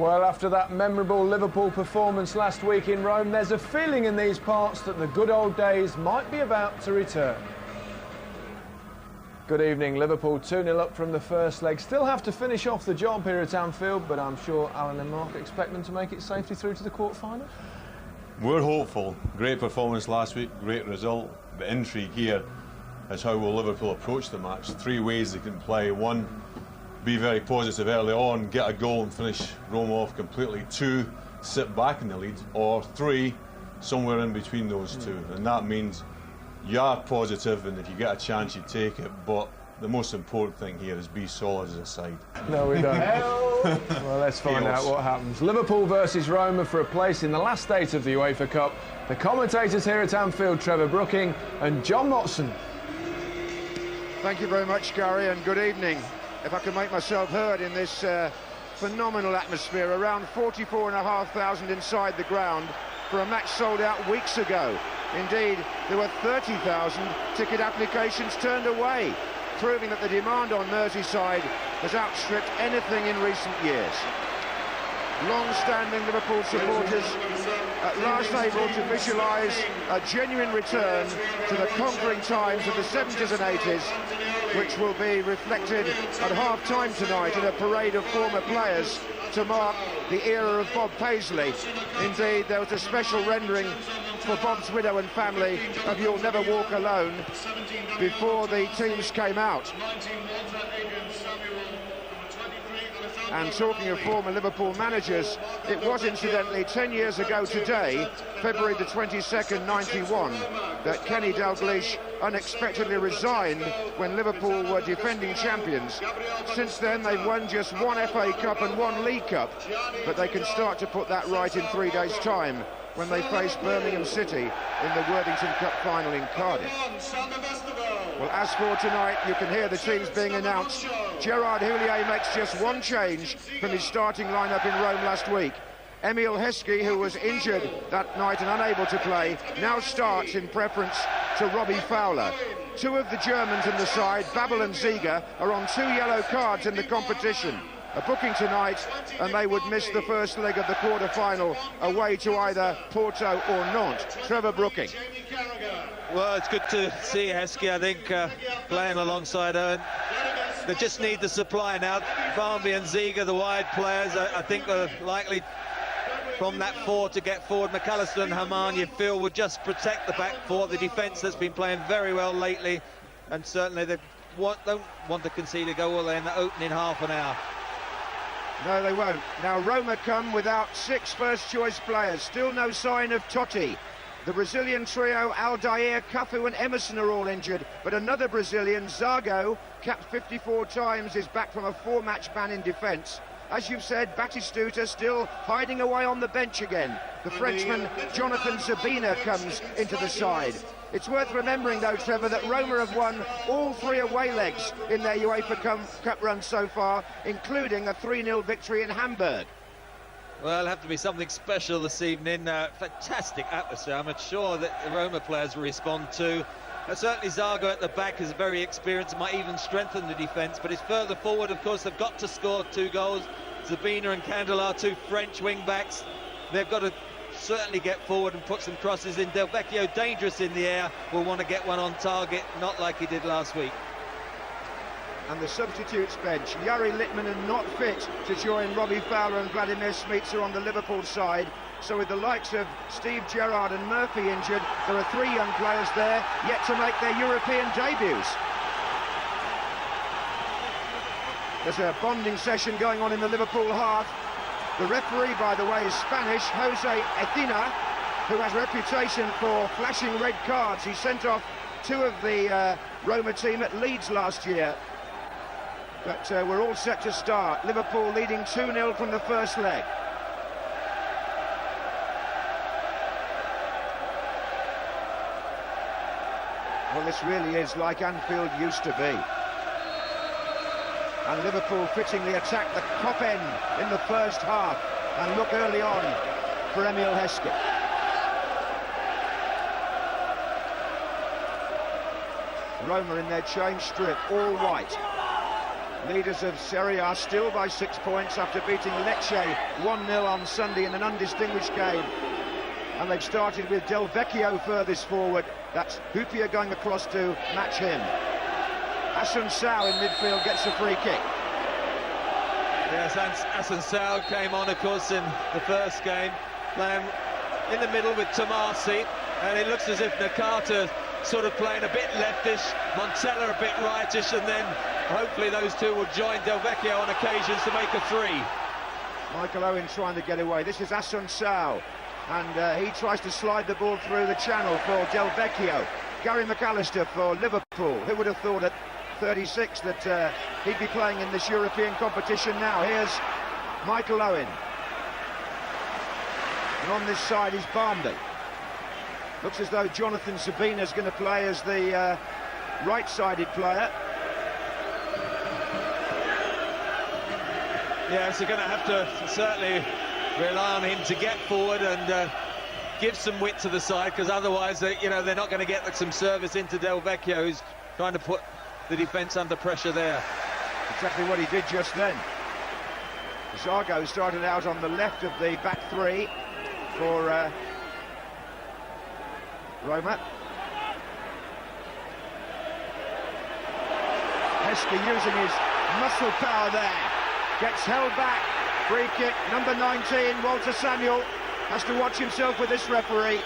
Well, after that memorable Liverpool performance last week in Rome, there's a feeling in these parts that the good old days might be about to return. Good evening. Liverpool 2-0 up from the first leg. Still have to finish off the job here at Anfield, but I'm sure Alan and Mark expect them to make it safely through to the quarter-final. We're hopeful. Great performance last week, great result. The intrigue here is how will Liverpool approach the match. Three ways they can play. One, be very positive early on, get a goal and finish Roma off completely. Two, sit back in the lead. Or three, somewhere in between those two. And that means you are positive, and if you get a chance, you take it. But the most important thing here is be solid as a side. No, we don't. Well, let's find out what happens. Liverpool versus Roma for a place in the last eight of the UEFA Cup. The commentators here at Anfield, Trevor Brooking and John Motson. Thank you very much, Gary, and good evening. If I can make myself heard in this phenomenal atmosphere, around 44,500 inside the ground for a match sold out weeks ago. Indeed, there were 30,000 ticket applications turned away, proving that the demand on Merseyside has outstripped anything in recent years. Long-standing Liverpool supporters at last able to visualise a genuine return to the conquering times of the 70s and 80s, which will be reflected at half-time tonight in a parade of former players to mark the era of Bob Paisley. Indeed, there was a special rendering for Bob's widow and family of You'll Never Walk Alone before the teams came out. And talking of former Liverpool managers, it was incidentally 10 years ago today, February the 22nd, 91, that Kenny Dalglish unexpectedly resigned when Liverpool were defending champions. Since then, they've won just one FA Cup and one League Cup, but they can start to put that right in 3 days' time when they face Birmingham City in the Worthington Cup final in Cardiff. Well, as for tonight, you can hear the teams being announced. Gérard Houllier makes just one change from his starting lineup in Rome last week. Emile Heskey, who was injured that night and unable to play, now starts in preference to Robbie Fowler. Two of the Germans in the side, Babel and Ziege, are on 2 yellow cards in the competition. A booking tonight, and they would miss the first leg of the quarter-final away to either Porto or Nantes. Trevor Brooking. Well, it's good to see Heskey, I think, playing alongside Owen. They just need the supply now. Barnby and Ziege, the wide players, I think are likely from that four to get forward. McAllister and Haman, you feel, would just protect the back four. The defence that's been playing very well lately, and certainly they don't want to concede a goal in the opening half an hour. No, they won't. Now, Roma come without 6 first-choice players. Still no sign of Totti. The Brazilian trio, Aldair, Cafu and Emerson are all injured, but another Brazilian, Zago, capped 54 times, is back from a 4-match ban in defence. As you've said, Batistuta still hiding away on the bench again. The Frenchman, Jonathan Zabina, comes into the side. It's worth remembering, though, Trevor, that Roma have won all 3 away legs in their UEFA Cup run so far, including a 3-0 victory in Hamburg. Well, it'll have to be something special this evening. Fantastic atmosphere. I'm sure that the Roma players will respond to. Certainly Zago at the back is very experienced and might even strengthen the defence, but it's further forward, of course, they've got to score 2 goals. Zabina and Candelar, 2 French wing-backs. They've got to certainly get forward and put some crosses in. Del Vecchio, dangerous in the air, will want to get one on target, not like he did last week. And the substitutes bench, Jari Litmanen not fit to join Robbie Fowler and Vladimir Smicer on the Liverpool side. So with the likes of Steve Gerrard and Murphy injured, there are 3 young players there yet to make their European debuts. There's a bonding session going on in the Liverpool half. The referee, by the way, is Spanish, Jose Ecina, who has a reputation for flashing red cards. He sent off 2 of the Roma team at Leeds last year. But we're all set to start. Liverpool leading 2-0 from the first leg. Well, this really is like Anfield used to be. And Liverpool fittingly attacked the top end in the first half. And look early on for Emile Heskey. Roma in their change strip, all white. Leaders of Serie A still by 6 points after beating Lecce 1-0 on Sunday in an undistinguished game. And they've started with Del Vecchio furthest forward. That's Houllier going across to match him. Assunção in midfield gets a free kick. Yes, Assunção came on, of course, in the first game, playing in the middle with Tomasi, and it looks as if Nakata sort of playing a bit leftish, Montella a bit rightish, and then hopefully those two will join Del Vecchio on occasions to make a three. Michael Owen trying to get away. This is Assunção, and he tries to slide the ball through the channel for Del Vecchio. Gary McAllister for Liverpool. Who would have thought at 36 that he'd be playing in this European competition now? Here's Michael Owen. And on this side is Barmby. Looks as though Jonathan Sabina's going to play as the right-sided player. Yeah, so going to have to certainly rely on him to get forward and give some width to the side, because otherwise, you know, they're not going to get some service into Del Vecchio, who's trying to put the defence under pressure there. Exactly what he did just then. Zargo started out on the left of the back three for Roma. Heskey using his muscle power there. Gets held back. Free kick, number 19, Walter Samuel. Has to watch himself with this referee.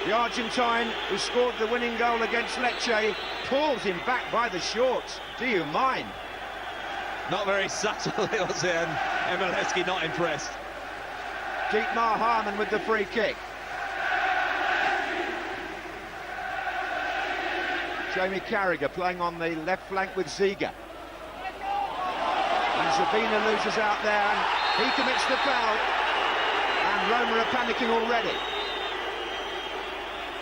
The Argentine who scored the winning goal against Lecce pulls him back by the shorts. Do you mind? Not very subtle, was it? And Emil Heskey not impressed. Dietmar Hamann with the free kick. Jamie Carragher playing on the left flank with Ziga. And Zabina loses out there, and he commits the foul. And Roma are panicking already.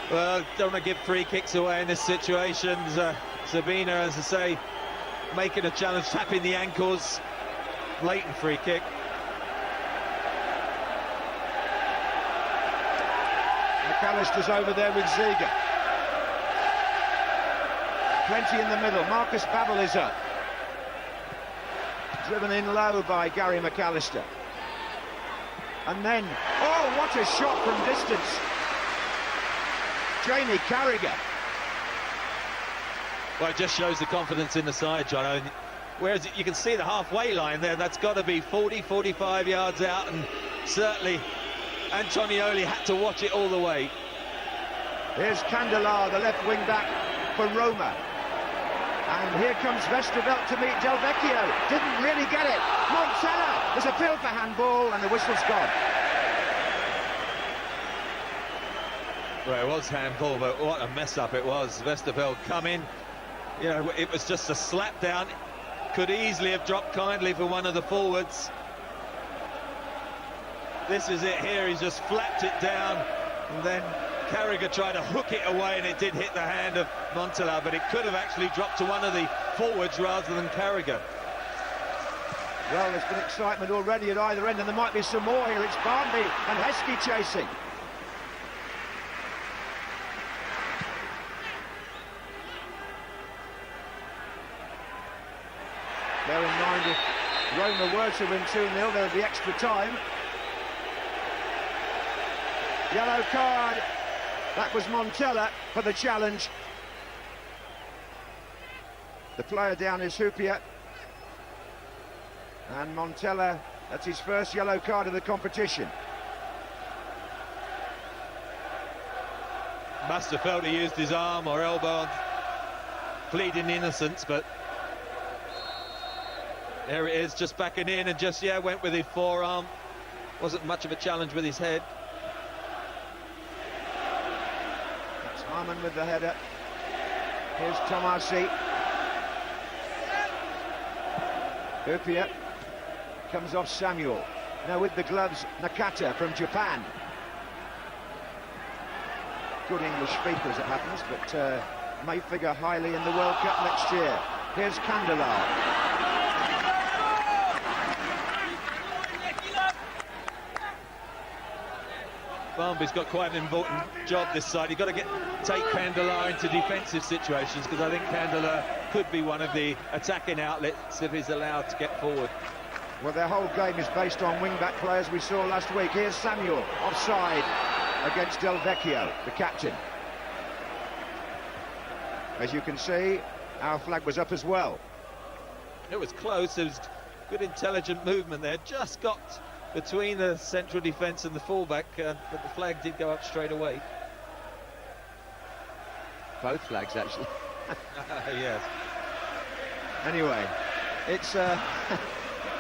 Well, don't want to give free kicks away in this situation. Zabina, as I say, making a challenge, tapping the ankles. Blatant free kick. McAllister's over there with Ziga. Plenty in the middle. Marcus Babbel is up. Driven in low by Gary McAllister. And then, oh, what a shot from distance. Jamie Carragher. Well, it just shows the confidence in the side, John. Whereas you can see the halfway line there, that's got to be 40, 45 yards out, and certainly Antonioli had to watch it all the way. Here's Candelar, the left wing back for Roma. And here comes Vesterveld to meet Del Vecchio. Didn't really get it. Montella, there's a appeal for handball, and the whistle's gone. Well, it was handball, but what a mess up it was. Vesterveld coming, you know, it was just a slap down. Could easily have dropped kindly for one of the forwards. This is it here, he's just flapped it down, and then Carragher tried to hook it away, and it did hit the hand of Montella, but it could have actually dropped to one of the forwards rather than Carragher. Well, there's been excitement already at either end, and there might be some more here. It's Barmby and Heskey chasing. Bear in mind, if Roma were to win 2-0, there would be extra time. Yellow card. That was Montella for the challenge. The player down is Houllier. And Montella, that's his first yellow card of the competition. Must have felt he used his arm or elbow, pleading innocence, but there it is, just backing in and just, yeah, went with his forearm. Wasn't much of a challenge with his head. That's Hamann with the header. Here's Tomasi. Houllier comes off Samuel. Now with the gloves, Nakata from Japan. Good English speaker as it happens, but may figure highly in the World Cup next year. Here's Candelar. Barmby's got quite an important job this side. You've got to take Candelar into defensive situations, because I think Candelar could be one of the attacking outlets if he's allowed to get forward. Well, their whole game is based on wing-back players we saw last week. Here's Samuel, offside against Del Vecchio, the captain. As you can see, our flag was up as well. It was close. There was good intelligent movement there. Just got between the central defence and the fullback, but the flag did go up straight away. Both flags, actually. Yes. Anyway, it's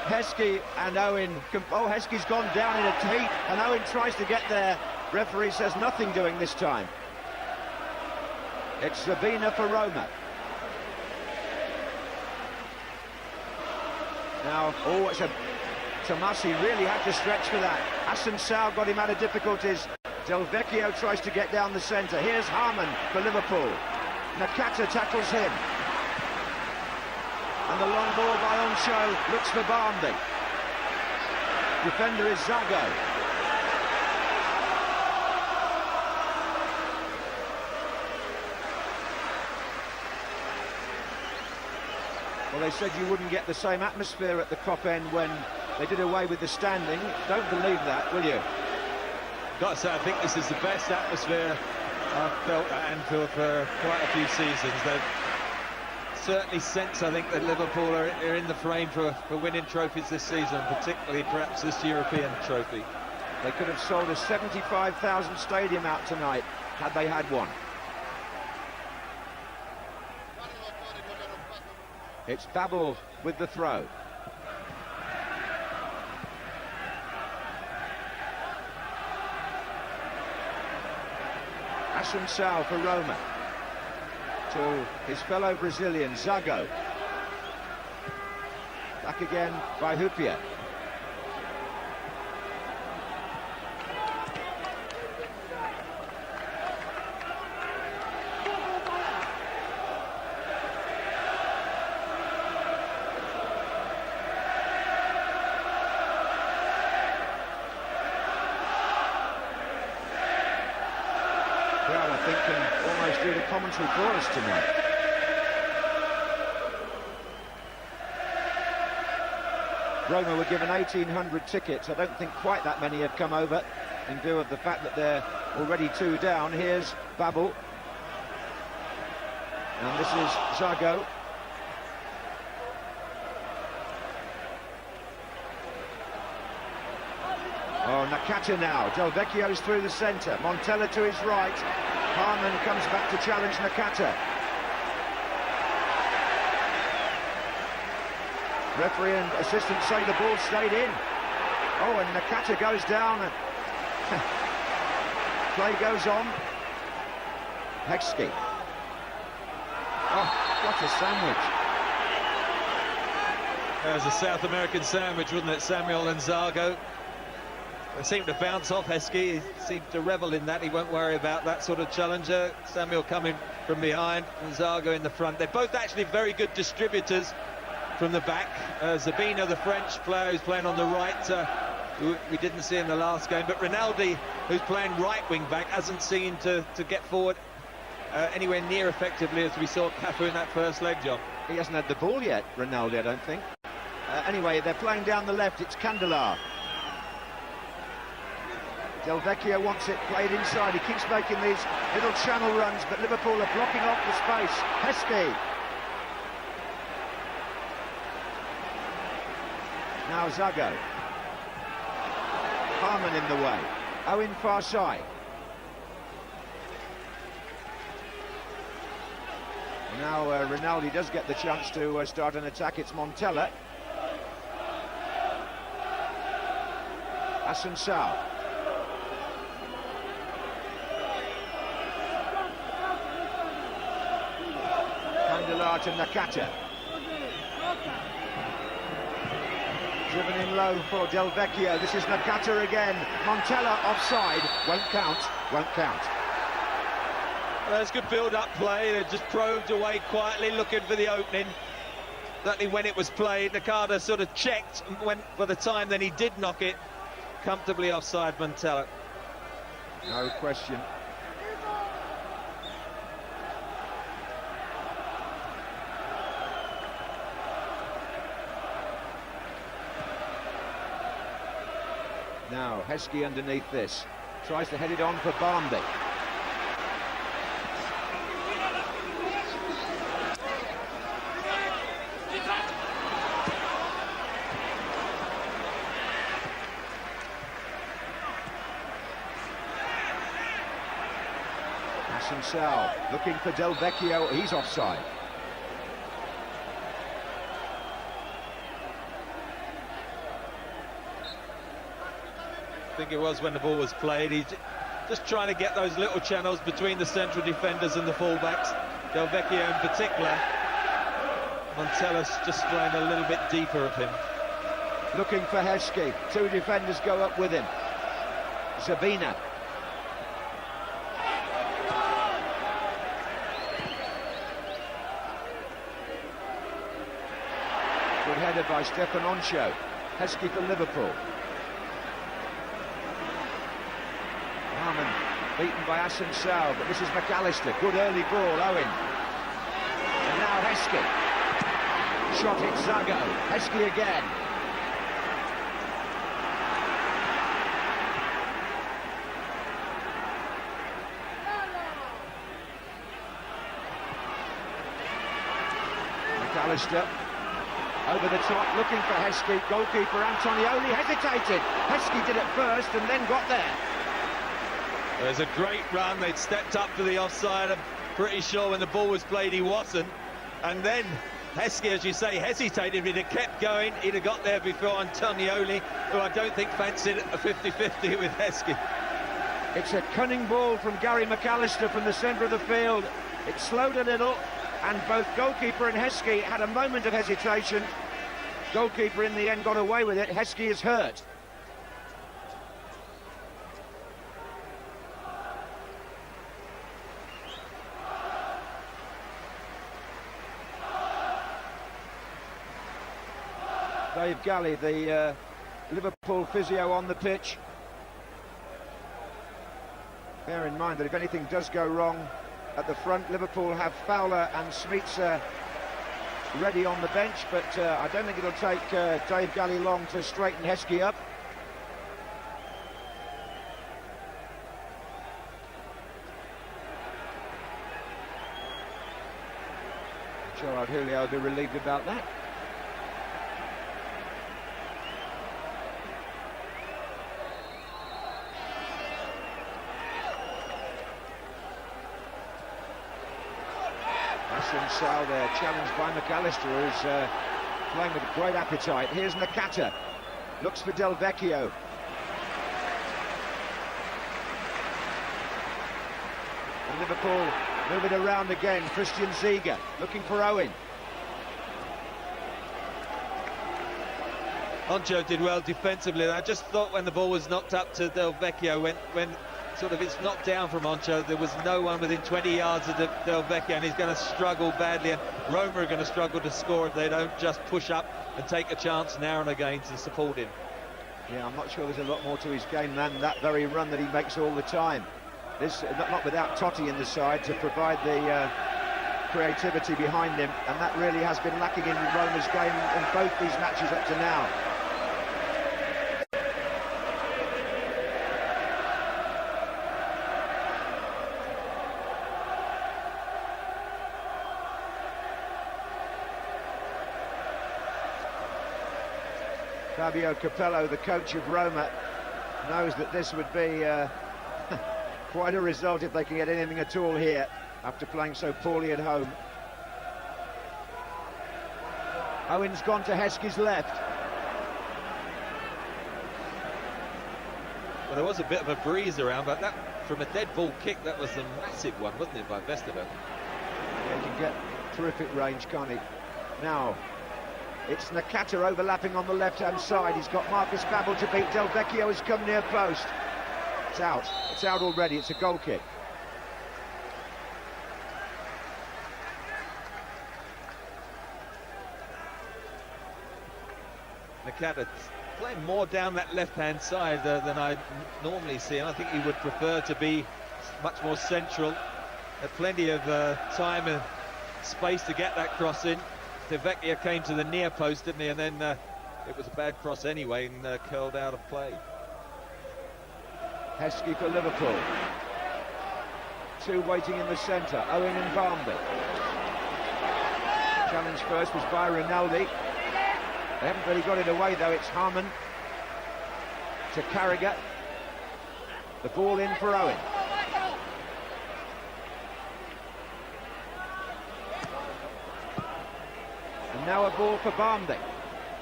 Heskey and Owen. Oh, Heskey's gone down in a heap, and Owen tries to get there. Referee says nothing doing this time. It's Sabina for Roma. Now, oh, it's a Tomasi really had to stretch for that. Hassan Sao got him out of difficulties. Del Vecchio tries to get down the centre. Here's Harman for Liverpool. Nakata tackles him. And the long ball by Oncho looks for Barnby. Defender is Zago. Well, they said you wouldn't get the same atmosphere at the Kop end when they did away with the standing. Don't believe that, will you? Got to say, I think this is the best atmosphere I've felt at Anfield for quite a few seasons. They've certainly sense, I think, that Liverpool are in the frame for winning trophies this season, particularly perhaps this European trophy. They could have sold a 75,000 stadium out tonight had they had one. It's Babel with the throw. Hassan Sao for Roma. To his fellow Brazilian, Zago. Back again by Houllier. Well, I think can almost do the commentary for us tonight. Roma were given 1,800 tickets. I don't think quite that many have come over in view of the fact that they're already 2 down. Here's Babel. And this is Zago. Oh, Nakata now. Del Vecchio's through the centre. Montella to his right. Harman comes back to challenge Nakata. Referee and assistant say the ball stayed in. Oh, and Nakata goes down. And play goes on. Heskey. Oh, what a sandwich. It was a South American sandwich, wasn't it? Samuel and Zago. They seemed to bounce off Heskey. He seemed to revel in that. He won't worry about that sort of challenger. Samuel coming from behind and Zago in the front. They're both actually very good distributors from the back. Zabina, the French player who's playing on the right, who we didn't see in the last game. But Rinaldi, who's playing right wing back, hasn't seemed to get forward anywhere near effectively as we saw Cafu in that first leg, John. He hasn't had the ball yet, Rinaldi, I don't think. Anyway, they're playing down the left. It's Candelar. Del Vecchio wants it played inside. He keeps making these little channel runs, but Liverpool are blocking off the space. Heskey. Now Zago. Harman in the way. Owen far side. Now Rinaldi does get the chance to start an attack. It's Montella. Hassan Sao. Candelar to Nakata. Driven in low for Del Vecchio. This is Nakata again. Montella offside. Won't count. Won't count. Well, there's good build-up play. They just probed away quietly, looking for the opening. Certainly when it was played, Nakata sort of checked and went for the time, then he did knock it comfortably offside Montella. No question. Now, Heskey underneath this. Tries to head it on for Barmby. Sal looking for Del Vecchio, he's offside. I think it was when the ball was played. He's just trying to get those little channels between the central defenders and the fullbacks. Del Vecchio in particular. Montella's just playing a little bit deeper of him. Looking for Heskey. Two defenders go up with him. Zabina. Good header by Stefan Oncho. Heskey for Liverpool. Harman beaten by Asen Sal, but this is McAllister. Good early ball, Owen. And now Heskey. Shot hit Zago. Heskey again. McAllister. Over the top, looking for Heskey. Goalkeeper Antonioli hesitated. Heskey did it first and then got there. There's a great run. They'd stepped up to the offside. I'm pretty sure when the ball was played he wasn't. And then Heskey, as you say, hesitated. If he'd have kept going, he'd have got there before Antonioli, who I don't think fancied a 50-50 with Heskey. It's a cunning ball from Gary McAllister from the centre of the field. It slowed a little, and both goalkeeper and Heskey had a moment of hesitation. Goalkeeper in the end got away with it. Heskey is hurt. Dave Galley, the Liverpool physio on the pitch. Bear in mind that if anything does go wrong at the front, Liverpool have Fowler and Smica ready on the bench, but I don't think it'll take Dave Galley long to straighten Heskey up. Gérard Houllier will be relieved about that. Sal there, challenged by McAllister, who's playing with great appetite. Here's Nakata, looks for Del Vecchio. And Liverpool move it around again. Christian Ziege looking for Owen. Oncho did well defensively. I just thought when the ball was knocked up to Del Vecchio, when sort of it's knocked down from Oncho, there was no one within 20 yards of Del Vecchio, and he's going to struggle badly, and Roma are going to struggle to score if they don't just push up and take a chance now and again to support him. Yeah, I'm not sure there's a lot more to his game than that very run that he makes all the time. This not without Totti in the side to provide the creativity behind him, and that really has been lacking in Roma's game in both these matches up to now. Fabio Capello, the coach of Roma, knows that this would be quite a result if they can get anything at all here after playing so poorly at home. Owen's gone to Heskey's left. Well, there was a bit of a breeze around, but that, from a dead ball kick, that was a massive one, wasn't it, by Vestergaard? Yeah, he can get terrific range, can't he? Now, it's Nakata overlapping on the left-hand side. He's got Marcus Babbel to beat. Del Vecchio has come near post. It's out. It's out already. It's a goal kick. Nakata playing more down that left-hand side than I normally see, and I think he would prefer to be much more central. Had plenty of time and space to get that cross in. De Vecchio came to the near post, didn't he? And then it was a bad cross anyway and curled out of play. Heskey for Liverpool. Two waiting in the centre, Owen and Barmby. Challenge first was by Rinaldi. They haven't really got it away though. It's Harman to Carragher. The ball in for Owen. And now a ball for Barmby.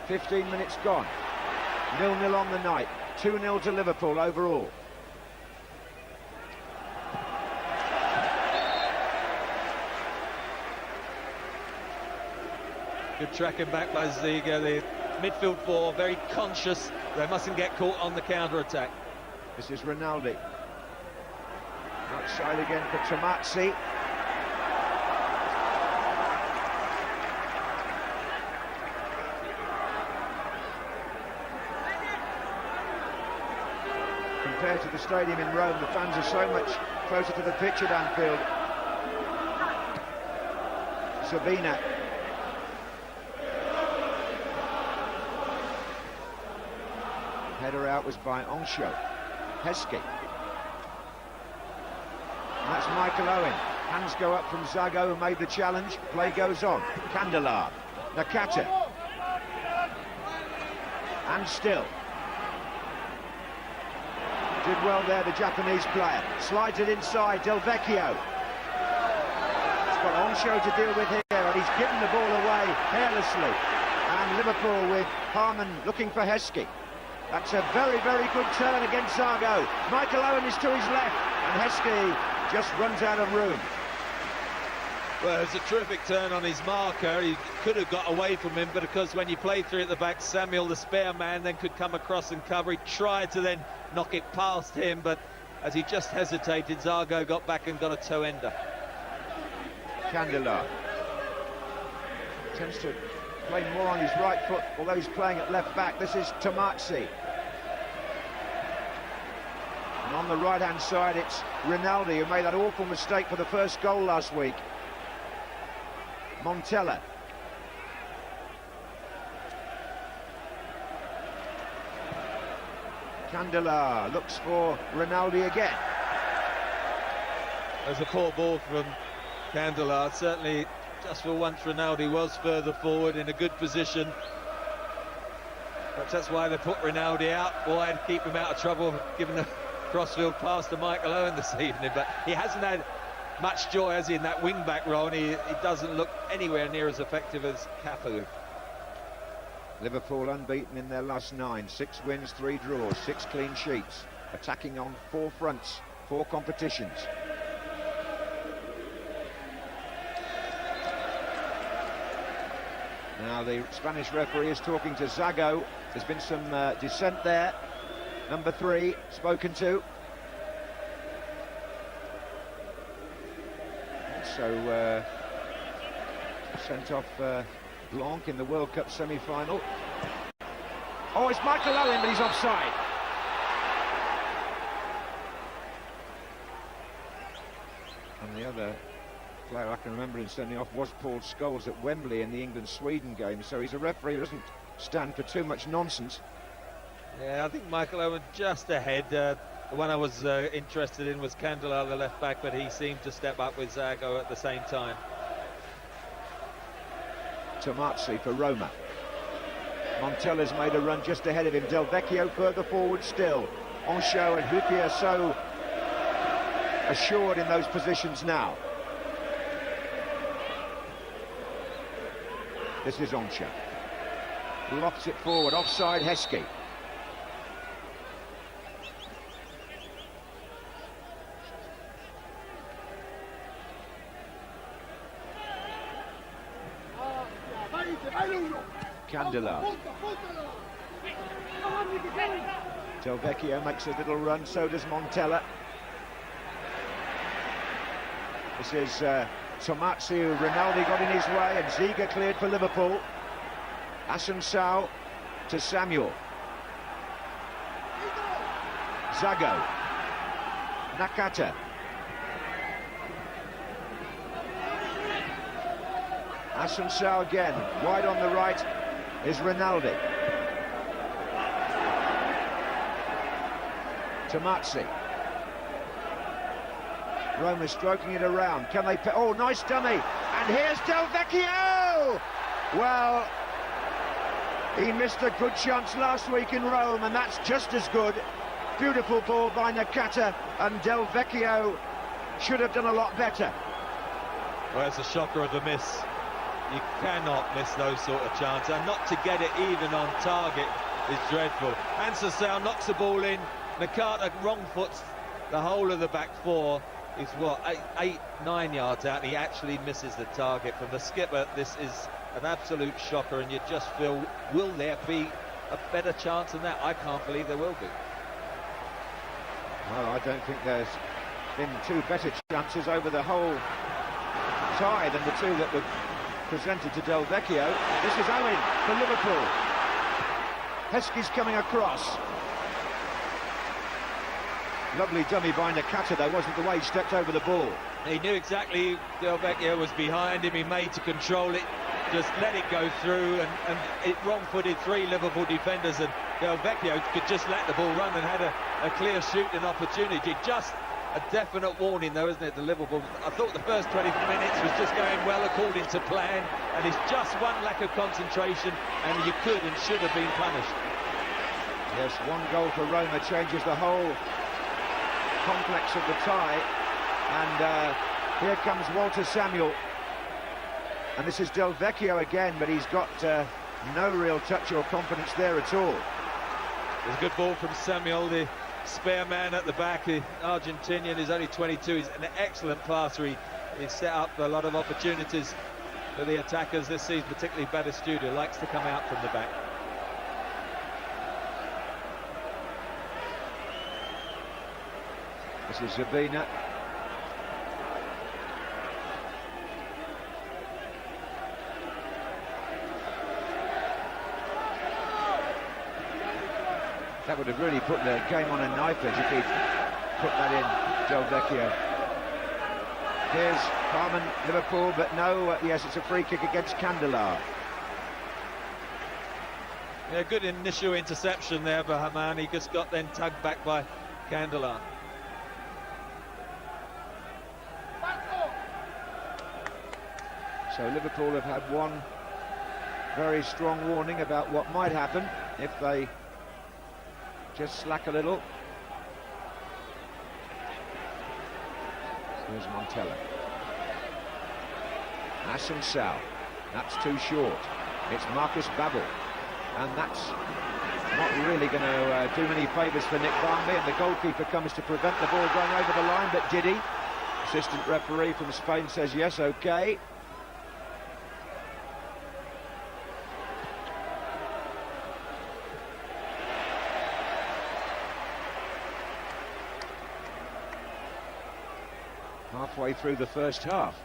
15 minutes gone. 0-0 on the night. 2-0 to Liverpool overall. Good tracking back by Ziga. The midfield four very conscious. They mustn't get caught on the counter-attack. This is Rinaldi. Outside again for Tomazzi. Compared to the stadium in Rome, the fans are so much closer to the pitch at Anfield. Sabina. Header out was by Onsho. Heskey. And that's Michael Owen. Hands go up from Zago, who made the challenge. Play goes on. Candelar. Nakata. And still. Did well there, the Japanese player. Slides it inside, Del Vecchio. It's got Onsho to deal with here, and he's given the ball away carelessly. And Liverpool with Harman looking for Heskey. That's a very, very good turn against Zago. Michael Owen is to his left, and Heskey just runs out of room. Well, it's a terrific turn on his marker. He could have got away from him, but because when you play through at the back, Samuel, the spare man, then could come across and cover. He tried to then knock it past him, but as he just hesitated, Zago got back and got a toe-ender. Candelar tends to play more on his right foot, although he's playing at left back. This is Tomazzi. And on the right-hand side, it's Rinaldi, who made that awful mistake for the first goal last week. Montella. Candelar looks for Rinaldi again. There's a poor ball from Candelar. Certainly, just for once, Rinaldi was further forward in a good position. Perhaps that's why they put Rinaldi out wide to keep him out of trouble, giving the crossfield pass to Michael Owen this evening. But he hasn't had much joy, has he, in that wing-back role, and he doesn't look anywhere near as effective as Cafu. Liverpool unbeaten in their last 9. 6 wins, 3 draws, 6 clean sheets. Attacking on 4 fronts, 4 competitions. Now the Spanish referee is talking to Zago. There's been some dissent there. Number 3 spoken to. Also sent off Blanc in the World Cup semi-final. Oh, it's Michael Owen, but he's offside. And the other player I can remember in sending off was Paul Scholes at Wembley in the England-Sweden game, so he's a referee who doesn't stand for too much nonsense. Yeah, I think Michael Owen just ahead. The one I was interested in was Candelar, the left back, but he seemed to step up with Zago at the same time. Tomazzi for Roma. Montella's made a run just ahead of him. Del Vecchio further forward still. Onsho and Houllier so assured in those positions now. This is Onsho. Lofts it forward, offside Heskey. Candelar. Del Vecchio makes a little run, so does Montella. This is Tomazzi, who Rinaldi got in his way, and Ziga cleared for Liverpool. Assunção to Samuel. Zago. Nakata. Assunção again, wide on the right is Rinaldi. Tomazzi. Roma stroking it around. Can they... Oh, nice dummy. And here's Del Vecchio! Well, he missed a good chance last week in Rome, and that's just as good. Beautiful ball by Nakata, and Del Vecchio should have done a lot better. Well, it's a shocker of a miss. You cannot miss those sort of chances, and not to get it even on target is dreadful. Ansel knocks the ball in. Nakata wrong foots the whole of the back four. He's what, 8-9 yards out, and he actually misses the target. From the skipper, this is an absolute shocker, and you just feel, will there be a better chance than that? I can't believe there will be. Well, I don't think there's been two better chances over the whole tie than the two that were presented to Del Vecchio. This is Owen for Liverpool. Heskey's coming across. Lovely dummy by Nakata, though, wasn't the way he stepped over the ball. He knew exactly Del Vecchio was behind him. He made to control it, just let it go through, and it wrong-footed three Liverpool defenders, and Del Vecchio could just let the ball run and had a clear shooting opportunity. Just a definite warning, though, isn't it, to Liverpool? I thought the first 20 minutes was just going well according to plan, and it's just one lack of concentration, and you could and should have been punished. Yes, one goal for Roma changes the whole complex of the tie, and here comes Walter Samuel, and this is Del Vecchio again, but he's got no real touch or confidence there at all. There's a good ball from Samuel, the spare man at the back. The Argentinian is only 22. He's an excellent passer. He's set up a lot of opportunities for the attackers this season, particularly Batistuta, likes to come out from the back. This is Zabina. That would have really put the game on a knife edge if he'd put that in, Del Vecchio. Here's Carmen, Liverpool, but no, yes, it's a free kick against Candelar. Yeah, good initial interception there for Haman. He just got then tugged back by Candelar. So Liverpool have had one very strong warning about what might happen if they just slack a little. Here's Montella. Asensao. That's too short. It's Marcus Babbel. And that's not really going to do many favours for Nick Barmby, and the goalkeeper comes to prevent the ball going over the line, but did he? Assistant referee from Spain says yes, okay. Halfway through the first half.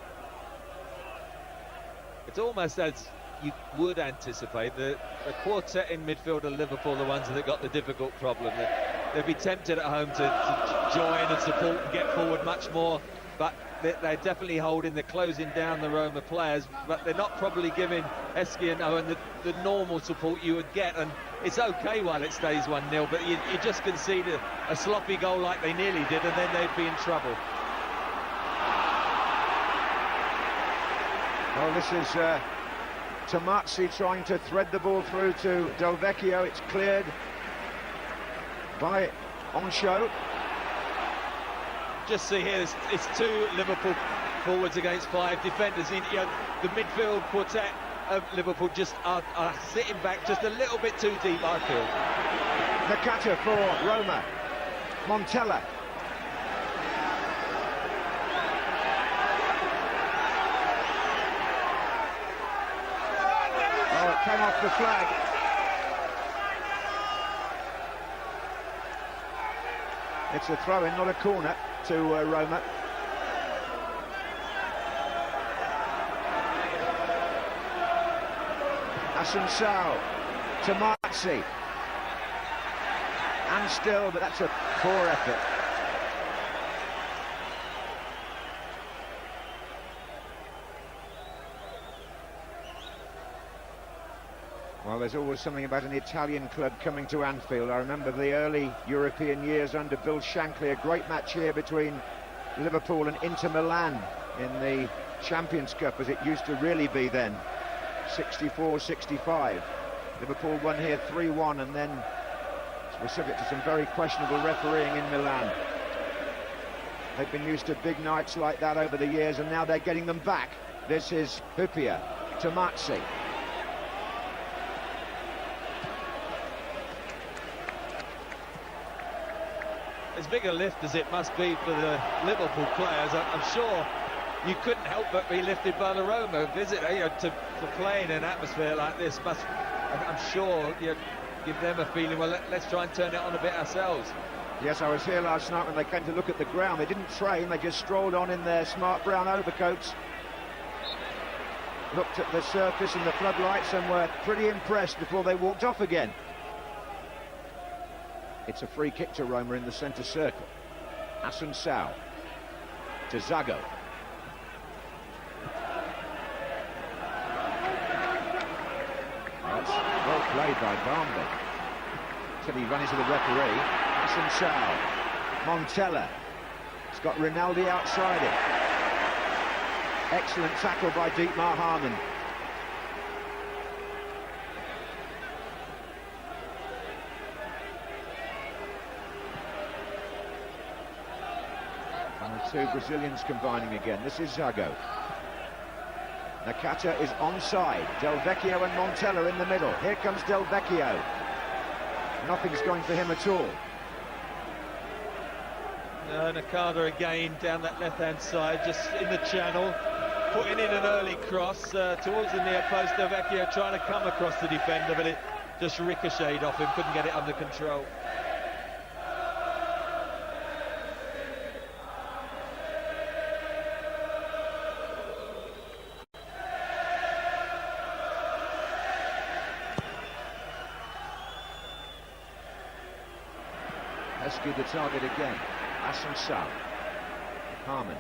It's almost as you would anticipate. The quartet in midfield of Liverpool, the ones that got the difficult problem. They'd be tempted at home to join and support and get forward much more, but they're definitely holding, they're closing down the Roma players, but they're not probably giving Heskey and Owen the normal support you would get, and it's okay while it stays 1-0, but you just concede a sloppy goal like they nearly did, and then they'd be in trouble. Well, this is Tomazzi trying to thread the ball through to Del Vecchio. It's cleared by Onsho. Just see here, it's two Liverpool forwards against 5 defenders. The midfield quartet of Liverpool just are sitting back just a little bit too deep, I feel. Nakata for Roma. Montella. Oh, it came off the flag. It's a throw-in, not a corner, to Roma. Asensao, Tomazzi, and still, but that's a poor effort. Well, there's always something about an Italian club coming to Anfield. I remember the early European years under Bill Shankly, a great match here between Liverpool and Inter Milan in the Champions Cup, as it used to really be then, 64-65. Liverpool won here 3-1, and then we're subject to some very questionable refereeing in Milan. They've been used to big nights like that over the years, and now they're getting them back. This is Houllier to Mazzi. As big a lift as it must be for the Liverpool players, I'm sure you couldn't help but be lifted by the Roma visit. To play in an atmosphere like this must, I'm sure, give them a feeling, well, let's try and turn it on a bit ourselves. Yes, I was here last night when they came to look at the ground. They didn't train, they just strolled on in their smart brown overcoats, looked at the surface and the floodlights, and were pretty impressed before they walked off again. It's a free kick to Roma in the centre circle. Assunção to Zago. That's well played by Barmby. Till he ran into the referee. Assunção. Montella. It's got Rinaldi outside it. Excellent tackle by Dietmar Hamann. Two Brazilians combining again. This is Zago. Nakata is onside. Del Vecchio and Montella in the middle. Here comes Del Vecchio. Nothing's going for him at all. Nakata again down that left-hand side, just in the channel, putting in an early cross towards the near post. Del Vecchio trying to come across the defender, but it just ricocheted off him, couldn't get it under control. Rescue the target again. Assunção. Hamann.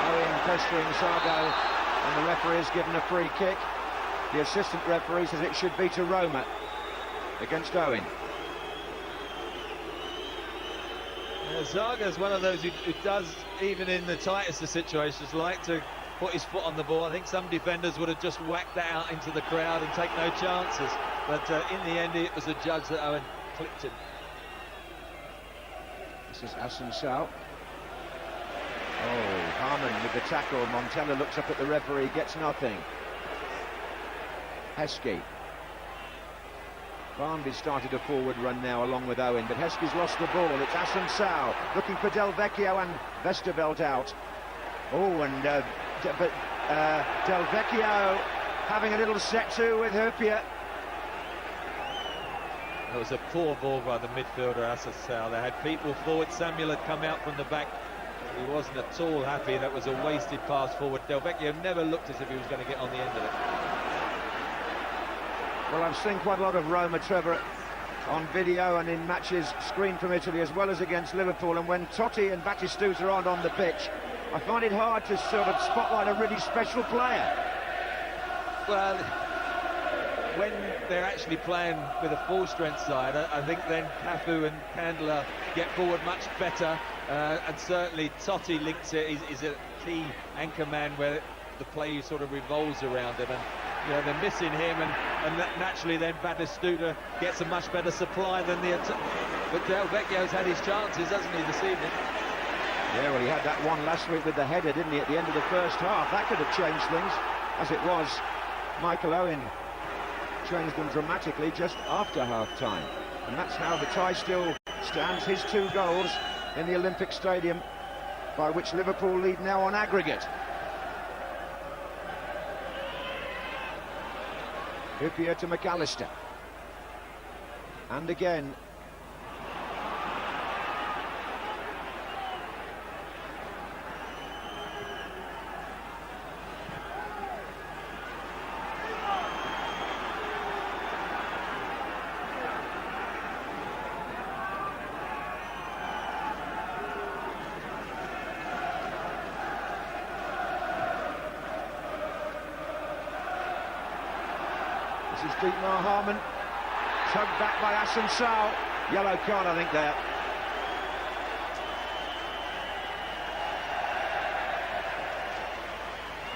Owen pestering Zago, and the referee has given a free kick. The assistant referee says it should be to Roma against Owen. Zaga's one of those who does, even in the tightest of situations, like to put his foot on the ball. I think some defenders would have just whacked that out into the crowd and take no chances. But in the end, it was the judge that Owen clipped him. This is Assunção. Oh, Hamann with the tackle. Montella looks up at the referee, gets nothing. Heskey. Barmby started a forward run now along with Owen, but Heskey's lost the ball. It's Assunção looking for Del Vecchio, and Westerveld out. Oh, and Del Vecchio having a little set-to with Houllier. It was a poor ball by the midfielder Assunção. They had people forward. Samuel had come out from the back. He wasn't at all happy. That was a wasted pass forward. Del Vecchio never looked as if he was going to get on the end of it. Well, I've seen quite a lot of Roma, Trevor, on video and in matches screened from Italy, as well as against Liverpool, and when Totti and Batistuta aren't on the pitch, I find it hard to sort of spotlight a really special player. Well, when they're actually playing with a full-strength side, I think then Cafu and Candler get forward much better, and certainly Totti links it. He's a key anchor man where the play sort of revolves around him, and they're missing him, and naturally then Batistuta gets a much better supply than the attack. But Del Vecchio's had his chances, hasn't he, this evening? Yeah, well, he had that one last week with the header, didn't he, at the end of the first half. That could have changed things. As it was, Michael Owen changed them dramatically just after half-time. And that's how the tie still stands. His 2 goals in the Olympic Stadium, by which Liverpool lead now on aggregate. Houllier to McAllister. And again. towards Dietmar Hamann. Tugged back by Assunção. Yellow card, I think, there.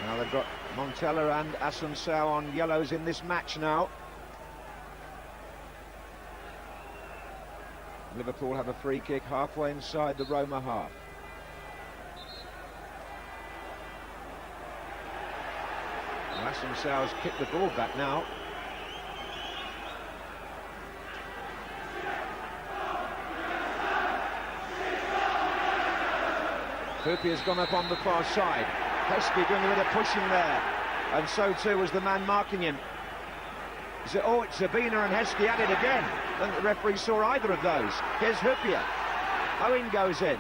Now they've got Montella and Assunção on yellows in this match now. Liverpool have a free kick halfway inside the Roma half. Assunção's kicked the ball back now. Houllier has gone up on the far side. Heskey doing a bit of pushing there, and so too was the man marking him. Oh, it's Zabina and Heskey at it again. I don't think the referee saw either of those. Here's Houllier. Owen goes in.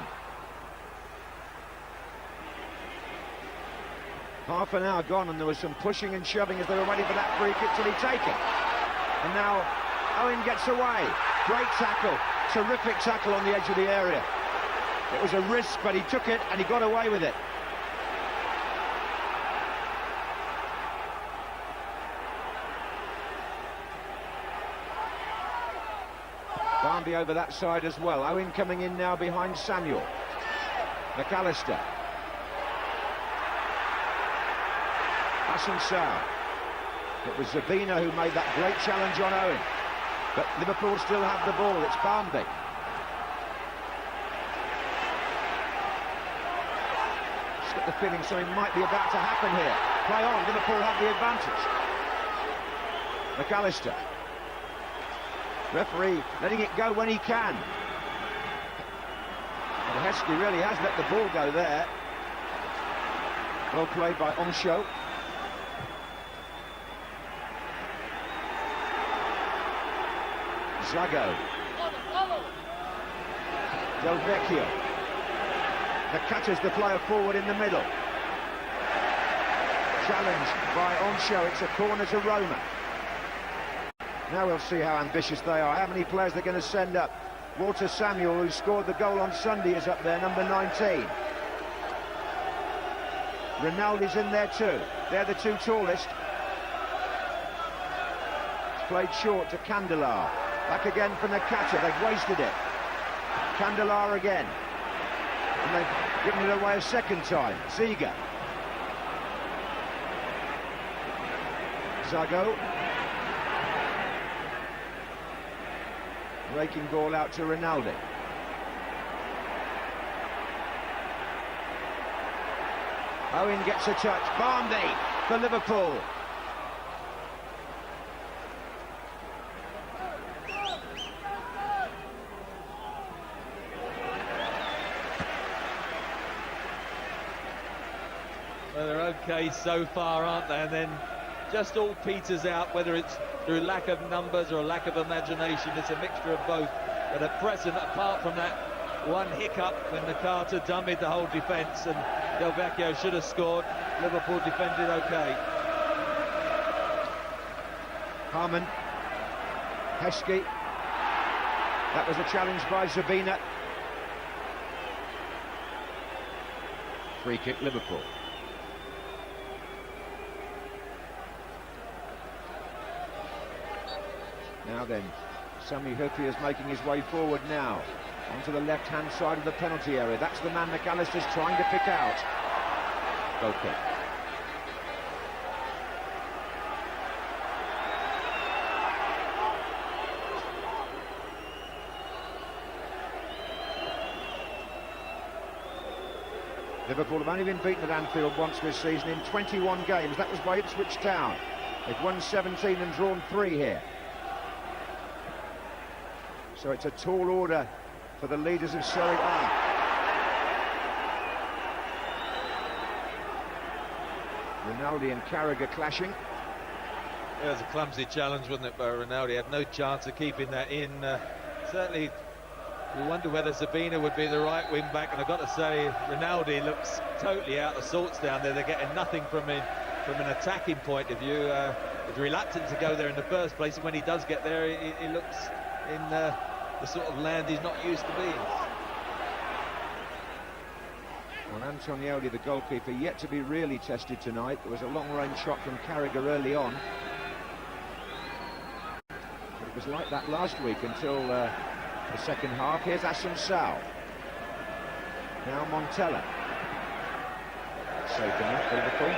Half an hour gone and there was some pushing and shoving as they were waiting for that free kick to be taken. And now Owen gets away. Great tackle, terrific tackle on the edge of the area. It was a risk, but he took it and he got away with it. Barmby over that side as well. Owen coming in now behind Samuel. McAllister. Assunção. It was Zabina who made that great challenge on Owen. But Liverpool still have the ball. It's Barmby. Just got the feeling something might be about to happen here. Play on. Liverpool have the advantage. McAllister. Referee letting it go when he can. Well, Heskey really has let the ball go there. Well played by Onsho. Zago. Del Vecchio. Nakata's the player forward in the middle. Challenge by Onsho. It's a corner to Roma. Now we'll see how ambitious they are, how many players they're going to send up. Walter Samuel, who scored the goal on Sunday, is up there, number 19. Ronaldo's in there too. They're the two tallest. It's played short to Candelar. Back again for Nakata, they've wasted it. Candelar again. And they've given it away a second time. Ziga. Zago. Raking ball out to Ronaldo. Owen gets a touch. Barmby for Liverpool. Well, they're okay so far, aren't they? And then just all peters out, whether it's through lack of numbers or a lack of imagination. It's a mixture of both. But at present, apart from that one hiccup when Nakata dummied the whole defence and Del Vecchio should have scored, Liverpool defended okay. Hamann. Heskey. That was a challenge by Zabina. Free kick, Liverpool. Now then, Sami Houllier is making his way forward now, onto the left-hand side of the penalty area. That's the man McAllister's trying to pick out. Goal kick. Liverpool have only been beaten at Anfield once this season in 21 games. That was by Ipswich Town. They've won 17 and drawn 3 here. So it's a tall order for the leaders of Serie A. Ronaldo and Carragher clashing. It was a clumsy challenge, wasn't it, by Ronaldo? He had no chance of keeping that in. Certainly, we wonder whether Zabina would be the right wing back, and I've got to say, Ronaldo looks totally out of sorts down there. They're getting nothing from him from an attacking point of view. He's reluctant to go there in the first place, and when he does get there, he looks in the sort of land he's not used to being. Well, Antonioli, the goalkeeper, yet to be really tested tonight. There was a long-range shot from Carragher early on. was like that last week until the second half. Here's Assunção. Now Montella. Safe enough, Liverpool.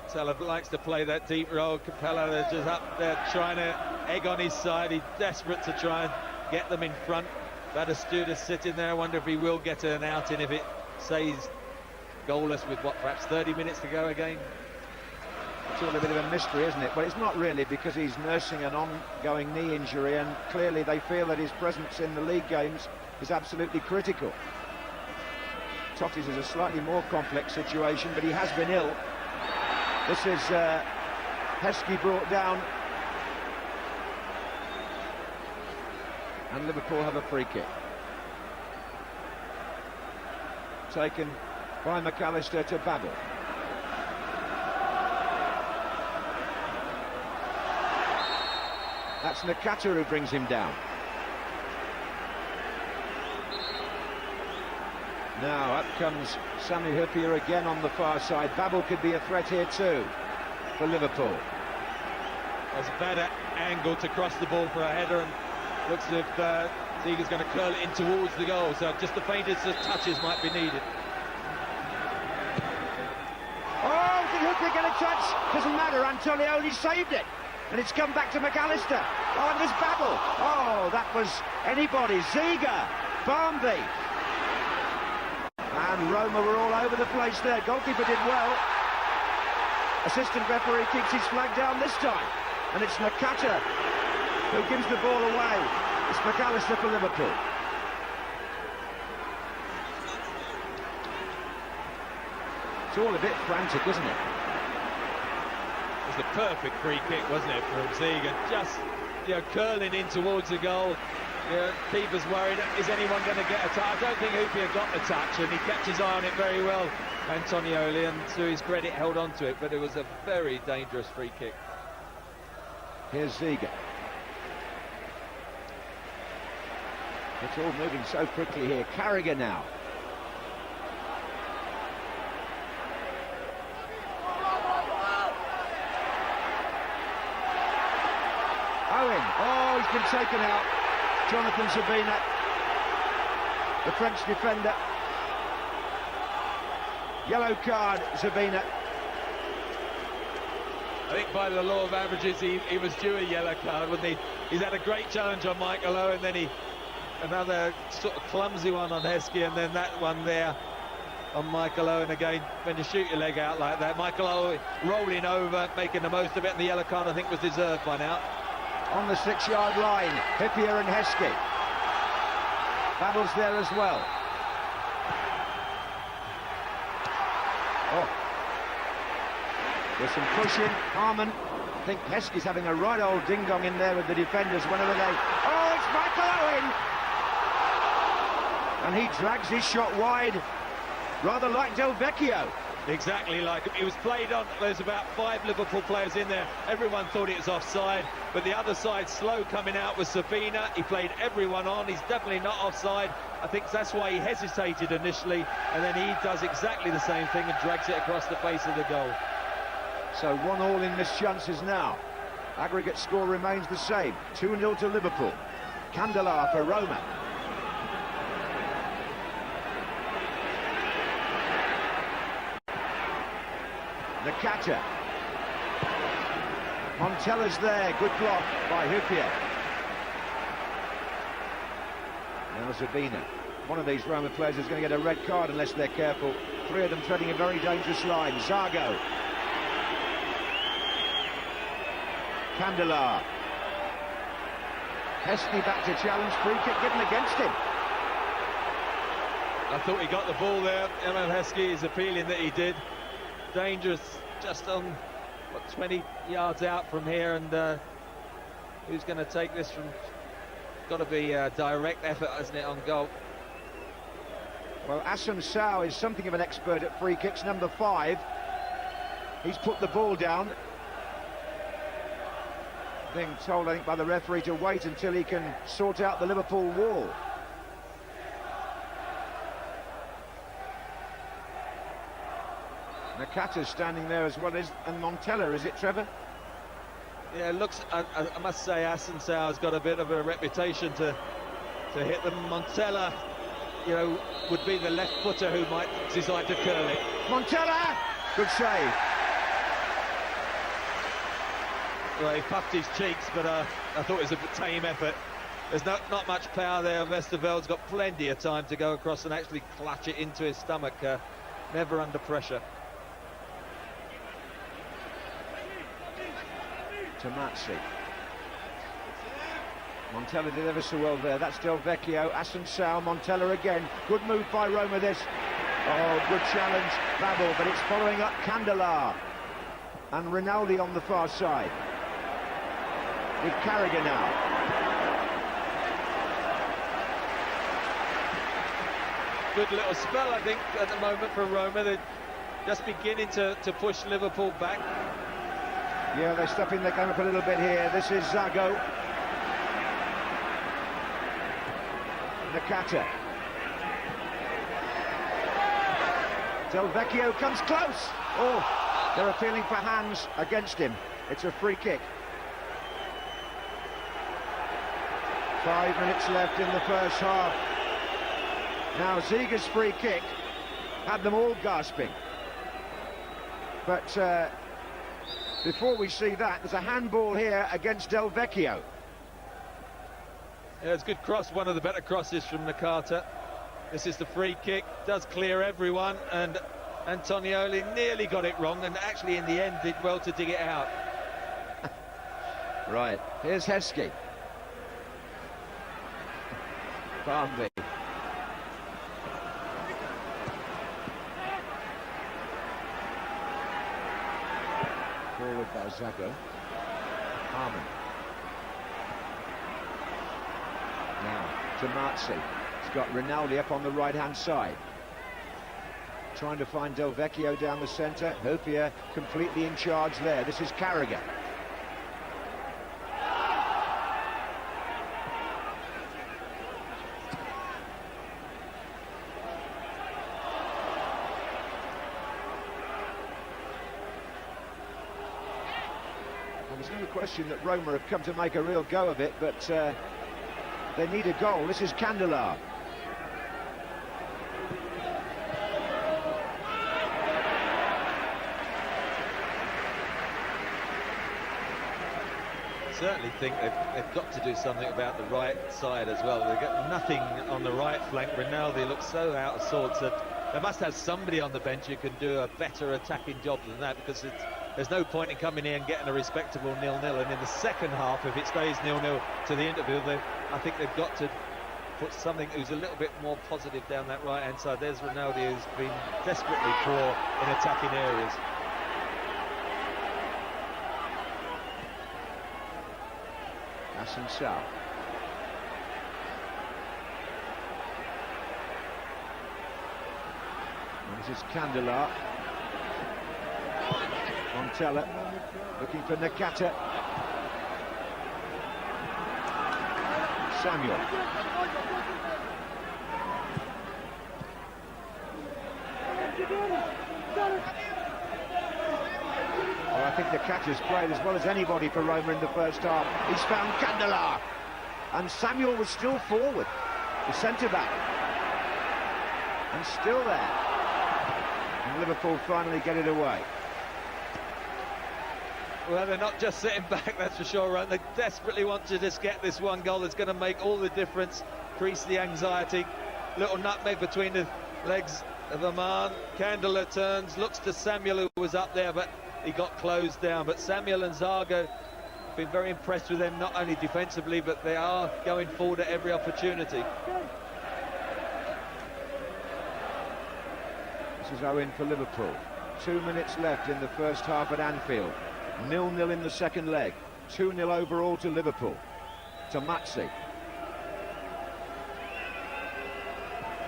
Montella likes to play that deep role. Capella, they're just up there trying to egg on his side. He's desperate to try and get them in front. Batistuta sitting there. I wonder if he will get an out in if it stays goalless with what, perhaps 30 minutes to go again. It's all a bit of a mystery, isn't it? Well, it's not really, because he's nursing an ongoing knee injury, and clearly they feel that his presence in the league games is absolutely critical. Totti's is a slightly more complex situation, but he has been ill. This is Heskey brought down, and Liverpool have a free kick. Taken by McAllister to Babel. That's Nakata who brings him down. Now up comes Sami Hyypiä again on the far side. Babel could be a threat here too for Liverpool. That's a better angle to cross the ball for a header, and looks as if Ziga's going to curl it in towards the goal, so just the faintest of touches might be needed. Oh, did Hyypiä get a touch? Doesn't matter, Antonioli saved it. And it's come back to McAllister. Oh, and there's Babel. Oh, that was anybody. Ziga, Barmby. And Roma were all over the place there. Goalkeeper did well. Assistant referee keeps his flag down this time. And it's Nakata who gives the ball away. It's McAllister for Liverpool. It's all a bit frantic, isn't it? It was the perfect free kick, wasn't it, from Ziga? Just, curling in towards the goal. Keeper's worried, is anyone going to get a touch? I don't think Hyypiä got the touch, and he kept his eye on it very well, Antonioli, and to his credit held on to it, but it was a very dangerous free kick. Here's Ziga. It's all moving so quickly here. Carragher now. Owen, oh, he's been taken out. Jonathan Sabina, the French defender. Yellow card, Sabina. I think by the law of averages, he was due a yellow card, wasn't he? He's had a great challenge on Michael Owen, then another sort of clumsy one on Heskey, and then that one there on Michael Owen again. When you shoot your leg out like that, Michael Owen rolling over, making the most of it, and the yellow card I think was deserved by now. On the 6-yard line, Hyypiä and Heskey. Babel's there as well. Oh. There's some pushing. Harmon. I think Heskey's having a right old ding-dong in there with the defenders whenever they... Oh, it's Michael Owen! And he drags his shot wide, rather like Del Vecchio. Exactly like him. He was played on. There's about 5 Liverpool players in there. Everyone thought it was offside, but the other side slow coming out was Sabina. He played everyone on. He's definitely not offside. I think that's why he hesitated initially, and then he does exactly the same thing and drags it across the face of the goal. So 1-1 in missed chances now. Aggregate score remains the same. 2-0 to Liverpool. Candela for Roma. Nakata. Montella's there, good block by Hyypiä. Now Zabina. One of these Roma players is going to get a red card unless they're careful. 3 of them treading a very dangerous line. Zago. Candela. Heskey back to challenge, free kick given against him. I thought he got the ball there. Emil Heskey is appealing that he did. Dangerous, just on, 20 yards out from here, and who's going to take this from... Got to be a direct effort, hasn't it, on goal? Well, Assunção is something of an expert at free kicks, number 5. He's put the ball down. Being told, I think, by the referee to wait until he can sort out the Liverpool wall. Nakata's standing there as well as and Montella, is it, Trevor? Yeah, it looks, I must say, Assunção's got a bit of a reputation to hit them. Montella, you know, would be the left footer who might decide to curl it. Montella! Good save. Well, he puffed his cheeks, but I thought it was a tame effort. There's not much power there. Westerveld's got plenty of time to go across and actually clutch it into his stomach. Never under pressure. Tomazzi. Montella did ever so well there. That's Del Vecchio. Assunção, Montella again. Good move by Roma, this. Oh, good challenge. Babel, but it's following up Candelar. And Rinaldi on the far side. With Carragher now. Good little spell, I think, at the moment for Roma. They're just beginning to push Liverpool back. Yeah, they're stepping their game up a little bit here. This is Zago. Nakata. Del Vecchio comes close. Oh, they're appealing for hands against him. It's a free kick. 5 minutes left in the first half. Now Ziga's free kick had them all gasping. But before we see that, there's a handball here against Del Vecchio. Yeah, it's a good cross, one of the better crosses from Nakata. This is the free kick, does clear everyone, and Antonioli nearly got it wrong, and actually in the end did well to dig it out. Right, here's Heskey. Barnby. Forward by Zago. Harmon. Now, Tomazzi. He's got Rinaldi up on the right-hand side. Trying to find Del Vecchio down the centre. Houllier completely in charge there. This is Carragher. There's no question that Roma have come to make a real go of it, but they need a goal. This is Candelar. I certainly think they've got to do something about the right side as well. They've got nothing on the right flank. Rinaldi looks so out of sorts that they must have somebody on the bench who can do a better attacking job than that, because there's no point in coming in and getting a respectable 0-0. And in the second half, if it stays 0-0 to the interval, I think they've got to put something who's a little bit more positive down that right-hand side. There's Rinaldi, who's been desperately poor in attacking areas. Assunção. This is Candelar. Montella looking for Nakata. Samuel. Well, I think Nakata's played as well as anybody for Roma in the first half. He's found Candelar. And Samuel was still forward, the centre-back. And still there. And Liverpool finally get it away. Well, they're not just sitting back, that's for sure, right? They desperately want to just get this one goal that's going to make all the difference, increase the anxiety. Little nutmeg between the legs of Aman. Candelar turns, looks to Samuel, who was up there, but he got closed down. But Samuel and Zago have been very impressed with them, not only defensively, but they are going forward at every opportunity. This is Owen for Liverpool. 2 minutes left in the first half at Anfield. 0-0 in the second leg. 2-0 overall to Liverpool. Tomazzi.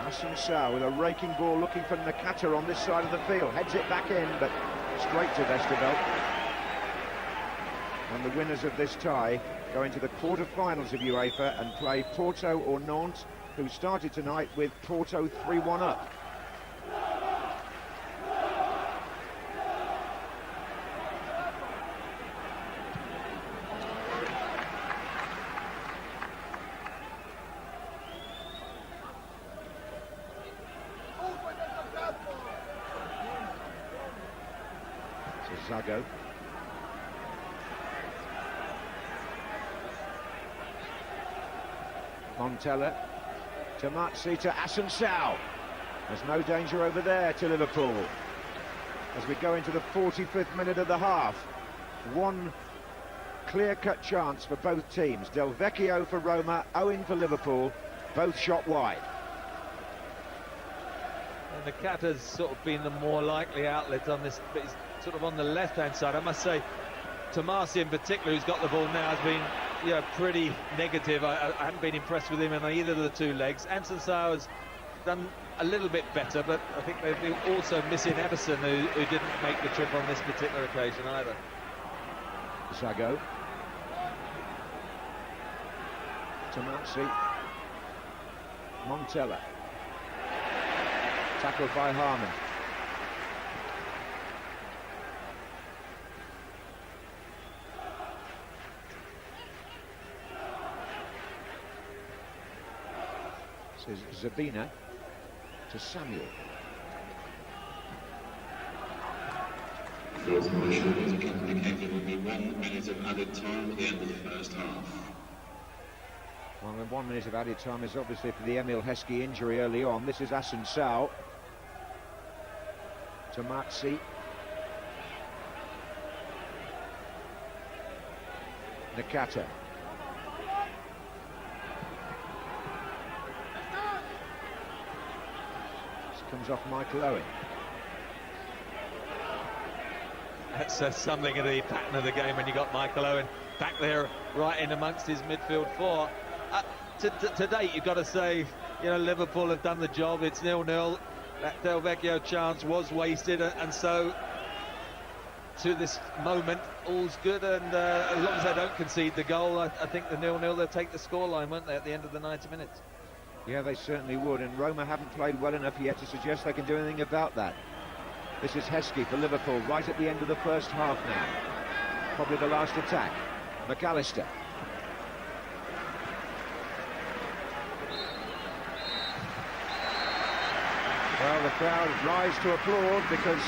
Assunção with a raking ball looking for Nakata on this side of the field. Heads it back in, but straight to Westerveld. And the winners of this tie go into the quarter-finals of UEFA and play Porto or Nantes, who started tonight with Porto 3-1 up. To Zago. Montella. To Matsi, to Asensao. There's no danger over there to Liverpool. As we go into the 45th minute of the half. One clear-cut chance for both teams. Del Vecchio for Roma, Owen for Liverpool. Both shot wide. And the cat has sort of been the more likely outlet on this, but he's sort of on the left-hand side. I must say, Tomasi in particular, who's got the ball now, has been pretty negative. I haven't been impressed with him on either of the two legs. Asensao has done a little bit better, but I think they've been also missing Everson, who didn't make the trip on this particular occasion either. Zago. Tomasi. Montella. Tackled by Harman. This is Zabina to Samuel. First motion is indicated will be 1 minute of added time at the end of the first half. Well, then 1 minute of added time is obviously for the Emil Heskey injury early on. This is Asensao. To Matsi. Nakata. This comes off Michael Owen. That says something of the pattern of the game when you got Michael Owen back there right in amongst his midfield four. To date, you've got to say, Liverpool have done the job. It's 0-0. That Del Vecchio chance was wasted, and so to this moment, all's good. And as long as they don't concede the goal, I think the 0-0, they'll take the scoreline, won't they, at the end of the 90 minutes? Yeah, they certainly would, and Roma haven't played well enough yet to suggest they can do anything about that. This is Heskey for Liverpool, right at the end of the first half now. Probably the last attack. McAllister. Well, the crowd rise to applaud, because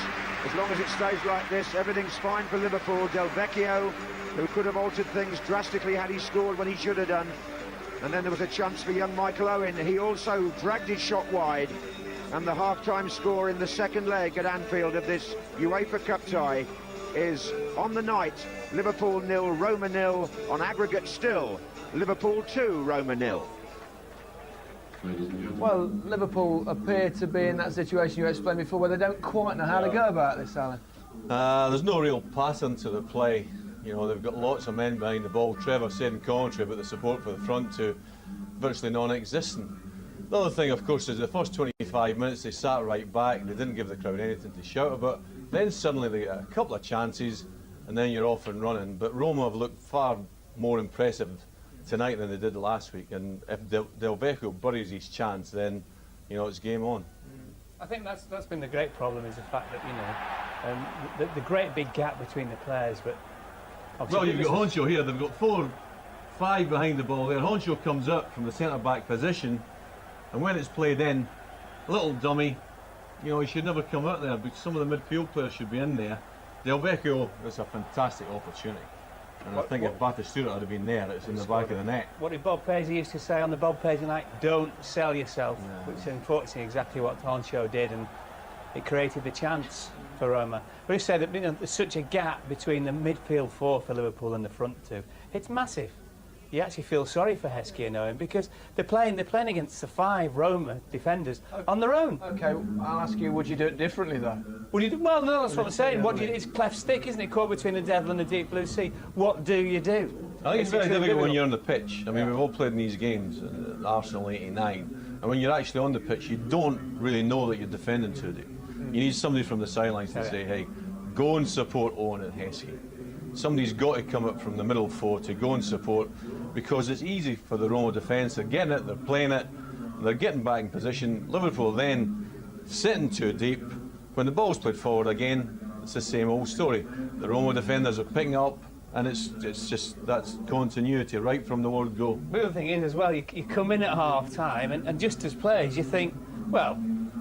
as long as it stays like this, everything's fine for Liverpool. Del Vecchio, who could have altered things drastically had he scored when he should have done. And then there was a chance for young Michael Owen. He also dragged his shot wide. And the half-time score in the second leg at Anfield of this UEFA Cup tie is, on the night, Liverpool 0, Roma 0, on aggregate still, Liverpool 2, Roma 0. Well, Liverpool appear to be in that situation you explained before, where they don't quite know how to go about this, Alan. There's no real pattern to the play. They've got lots of men behind the ball. Trevor said in commentary about the support for the front two, virtually non-existent. The other thing, of course, is the first 25 minutes they sat right back. They didn't give the crowd anything to shout about. Then suddenly they got a couple of chances, and then you're off and running. But Roma have looked far more impressive tonight than they did last week. And if Del Vecchio buries his chance, then it's game on. I think that's been the great problem, is the fact that the great big gap between the players. But well, you've got Honcho here. They've got 4-5 behind the ball there. Honcho comes up from the centre-back position, and when it's played in, little dummy, he should never come out there, but some of the midfield players should be in there. Del Vecchio is a fantastic opportunity. And I think if Batistuta had been there, it's in the back of the net. What did Bob Paisley used to say on the Bob Paisley night? Don't sell yourself, which is unfortunately exactly what Honcho did, and it created the chance for Roma. But he said that there's such a gap between the midfield four for Liverpool and the front two. It's massive. You actually feel sorry for Heskey and Owen, because they're playing against the 5 Roma defenders on their own. OK, I'll ask you, would you do it differently, though? Would you do? Well, no, that's what I'm saying. It's cleft stick, isn't it? Caught between the devil and the deep blue sea. What do you do? I think it's very difficult when you're on the pitch. I mean, we've all played in these games, Arsenal 89, and when you're actually on the pitch, you don't really know that you're defending too deep. You need somebody from the sidelines to say, hey, go and support Owen and Heskey. Somebody's got to come up from the middle 4 to go and support, because it's easy for the Roma defence. They're getting it, they're playing it, they're getting back in position. Liverpool then sitting too deep. When the ball's played forward again, it's the same old story. The Roma defenders are picking up, and it's just that's continuity right from the word go. The other thing is as well, you come in at half-time, and just as players, you think, well,